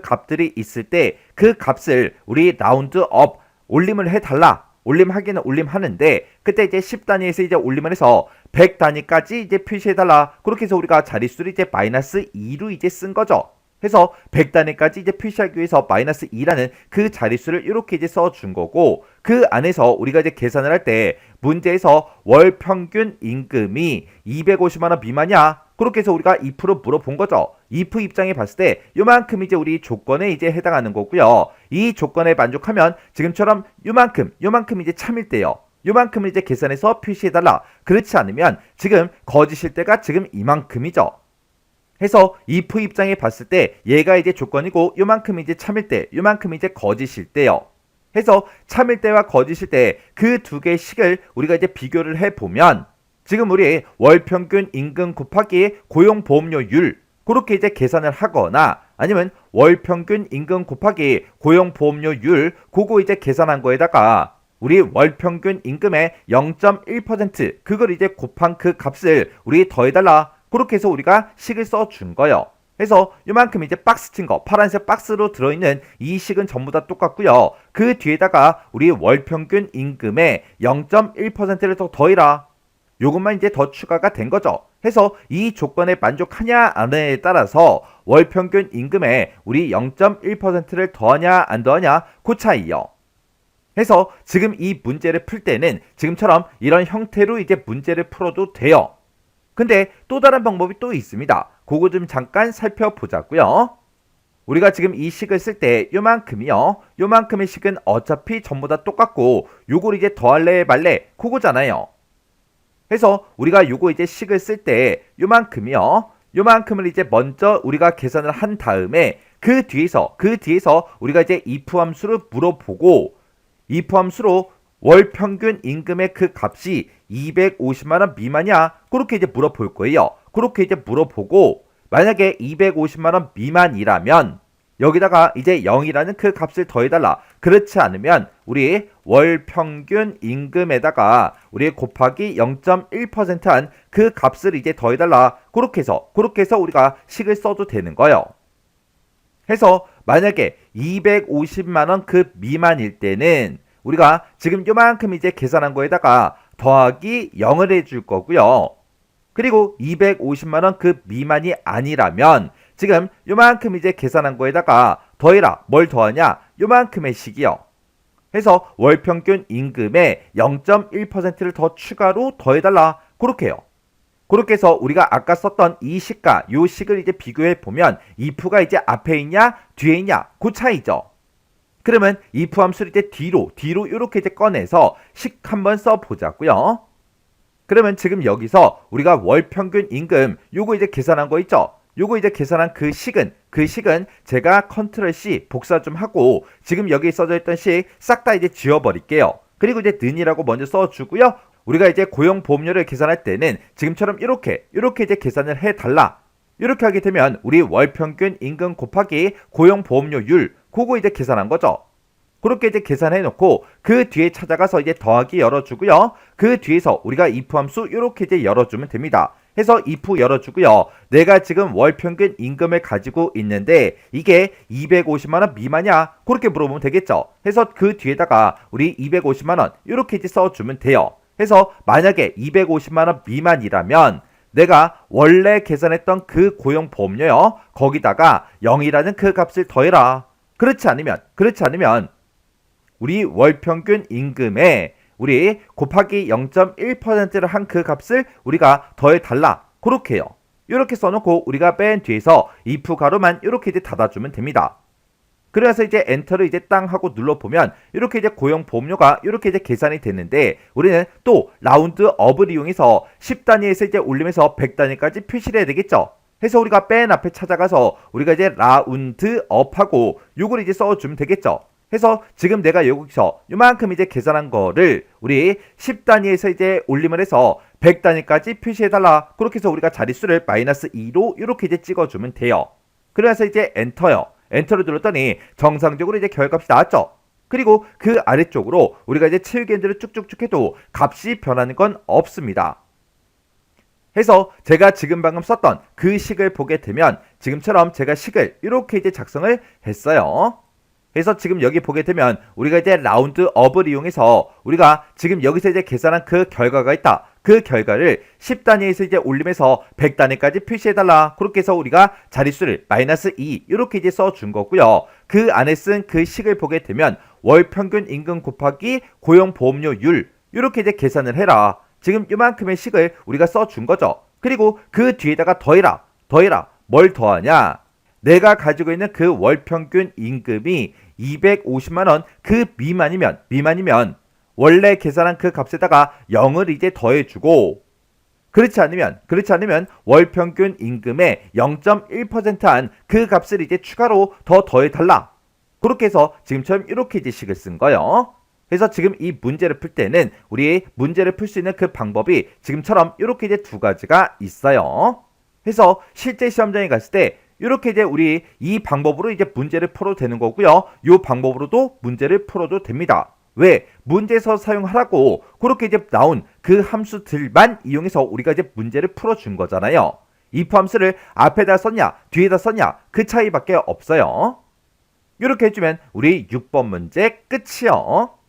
값들이 있을 때 그 값을 우리 라운드업 올림을 해달라. 올림하기는 올림하는데 그때 이제 10 단위에서 이제 올림을 해서 100 단위까지 이제 표시해달라. 그렇게 해서 우리가 자릿수를 이제 -2로 이제 쓴 거죠. 해서 100단위까지 이제 표시하기 위해서 마이너스 2라는 그 자릿수를 이렇게 이제 써준 거고, 그 안에서 우리가 이제 계산을 할 때 문제에서 월 평균 임금이 250만 원 미만이야. 그렇게 해서 우리가 if 물어본 거죠. if 입장에 봤을 때 요만큼 이제 우리 조건에 이제 해당하는 거고요. 이 조건에 만족하면 지금처럼 요만큼 이제 참일 때요. 요만큼을 이제 계산해서 표시해달라. 그렇지 않으면 지금 거짓일 때가 지금 이만큼이죠. 해서 if 입장에 봤을 때 얘가 이제 조건이고 요만큼 이제 참일 때, 요만큼 이제 거짓일 때요. 해서 참일 때와 거짓일 때 그 두 개의 식을 우리가 이제 비교를 해보면 지금 우리 월평균 임금 곱하기 고용보험료율 그렇게 이제 계산을 하거나 아니면 월평균 임금 곱하기 고용보험료율 그거 이제 계산한 거에다가 우리 월평균 임금의 0.1% 그걸 이제 곱한 그 값을 우리 더해달라. 그렇게 해서 우리가 식을 써준 거예요. 해서 요만큼 이제 박스 친 거, 파란색 박스로 들어있는 이 식은 전부 다 똑같고요. 그 뒤에다가 우리 월평균 임금의 0.1%를 더 더해라. 요것만 이제 더 추가가 된 거죠. 해서 이 조건에 만족하냐 안 하냐에 따라서 월평균 임금에 우리 0.1%를 더하냐 안 더하냐 그 차이요. 해서 지금 이 문제를 풀 때는 지금처럼 이런 형태로 이제 문제를 풀어도 돼요. 근데 또 다른 방법이 또 있습니다. 그거 좀 잠깐 살펴보자고요. 우리가 지금 이 식을 쓸 때 요만큼이요. 요만큼의 식은 어차피 전부 다 똑같고 요걸 이제 더할래 말래 그거잖아요. 해서 우리가 요거 이제 식을 쓸 때 요만큼이요. 요만큼을 이제 먼저 우리가 계산을 한 다음에 그 뒤에서 우리가 이제 if 함수를 물어보고 if 함수로 월 평균 임금의 그 값이 250만 원 미만이야. 그렇게 이제 물어볼 거예요. 그렇게 이제 물어보고 만약에 250만 원 미만이라면 여기다가 이제 0이라는 그 값을 더해달라. 그렇지 않으면 우리 월 평균 임금에다가 우리 곱하기 0.1%한 그 값을 이제 더해달라. 그렇게 해서 우리가 식을 써도 되는 거예요. 해서 만약에 250만 원 그 미만일 때는 우리가 지금 요만큼 이제 계산한 거에다가 더하기 0을 해줄 거고요. 그리고 250만 원 그 미만이 아니라면 지금 요만큼 이제 계산한 거에다가 더해라. 뭘 더하냐? 요만큼의 식이요. 해서 월평균 임금의 0.1%를 더 추가로 더해달라. 그렇게 해요. 그렇게 해서 우리가 아까 썼던 이 식과 요 식을 이제 비교해 보면 if가 이제 앞에 있냐 뒤에 있냐 그 차이죠. 그러면 if 함수를 이제 뒤로 이렇게 이제 꺼내서 식 한번 써보자고요. 그러면 지금 여기서 우리가 월평균 임금 요거 이제 계산한 거 있죠? 요거 이제 계산한 그 식은 제가 컨트롤 C 복사 좀 하고 지금 여기 써져 있던 식 싹 다 이제 지워버릴게요. 그리고 이제 는이라고 먼저 써주고요. 우리가 이제 고용보험료를 계산할 때는 지금처럼 이렇게 이제 계산을 해달라. 이렇게 하게 되면 우리 월평균 임금 곱하기 고용보험료율 그거 이제 계산한 거죠. 그렇게 이제 계산해 놓고 그 뒤에 찾아가서 이제 더하기 열어주고요. 그 뒤에서 우리가 if 함수 이렇게 이제 열어주면 됩니다. 해서 if 열어주고요. 내가 지금 월평균 임금을 가지고 있는데 이게 250만 원 미만이야? 그렇게 물어보면 되겠죠. 해서 그 뒤에다가 우리 250만 원 이렇게 이제 써주면 돼요. 해서 만약에 250만 원 미만이라면 내가 원래 계산했던 그 고용보험료요. 거기다가 0이라는 그 값을 더해라. 그렇지 않으면 우리 월평균 임금에 우리 곱하기 0.1%를 한 그 값을 우리가 더해달라. 그렇게 해요. 이렇게 써놓고 우리가 맨 뒤에서 if 가로만 이렇게 이제 닫아주면 됩니다. 그래서 이제 엔터를 이제 땅 하고 눌러보면 이렇게 이제 고용보험료가 이렇게 이제 계산이 되는데 우리는 또 라운드 업을 이용해서 10단위에서 이제 올리면서 100단위까지 표시를 해야 되겠죠. 해서 우리가 맨 앞에 찾아가서 우리가 이제 라운드 업하고 요걸 이제 써주면 되겠죠. 해서 지금 내가 여기서 요만큼 이제 계산한 거를 우리 10단위에서 이제 올림을 해서 100단위까지 표시해달라. 그렇게 해서 우리가 자릿수를 마이너스 2로 이렇게 이제 찍어주면 돼요. 그래서 이제 엔터요. 엔터를 눌렀더니 정상적으로 이제 결값이 나왔죠. 그리고 그 아래쪽으로 우리가 이제 체육엔드를 쭉쭉쭉 해도 값이 변하는 건 없습니다. 해서 제가 지금 방금 썼던 그 식을 보게 되면 지금처럼 제가 식을 이렇게 이제 작성을 했어요. 그래서 지금 여기 보게 되면 우리가 이제 라운드 업을 이용해서 우리가 지금 여기서 이제 계산한 그 결과가 있다. 그 결과를 10단위에서 이제 올리면서 100단위까지 표시해달라. 그렇게 해서 우리가 자릿수를 -2 이렇게 이제 써준 거고요. 그 안에 쓴 그 식을 보게 되면 월 평균 임금 곱하기 고용보험료율 이렇게 이제 계산을 해라. 지금 이만큼의 식을 우리가 써준 거죠. 그리고 그 뒤에다가 더해라. 뭘 더하냐? 내가 가지고 있는 그 월 평균 임금이 250만 원 그 미만이면 원래 계산한 그 값에다가 0을 이제 더해주고 그렇지 않으면 월 평균 임금의 0.1%한 그 값을 이제 추가로 더 더해달라. 그렇게 해서 지금처럼 이렇게 이제 식을 쓴 거예요. 그래서 지금 이 문제를 풀 때는 우리 문제를 풀 수 있는 그 방법이 지금처럼 이렇게 이제 두 가지가 있어요. 그래서 실제 시험장에 갔을 때 이렇게 이제 우리 이 방법으로 이제 문제를 풀어도 되는 거고요. 이 방법으로도 문제를 풀어도 됩니다. 왜? 문제에서 사용하라고 그렇게 이제 나온 그 함수들만 이용해서 우리가 이제 문제를 풀어준 거잖아요. if 함수를 앞에다 썼냐, 뒤에다 썼냐 그 차이밖에 없어요. 이렇게 해주면 우리 6번 문제 끝이요.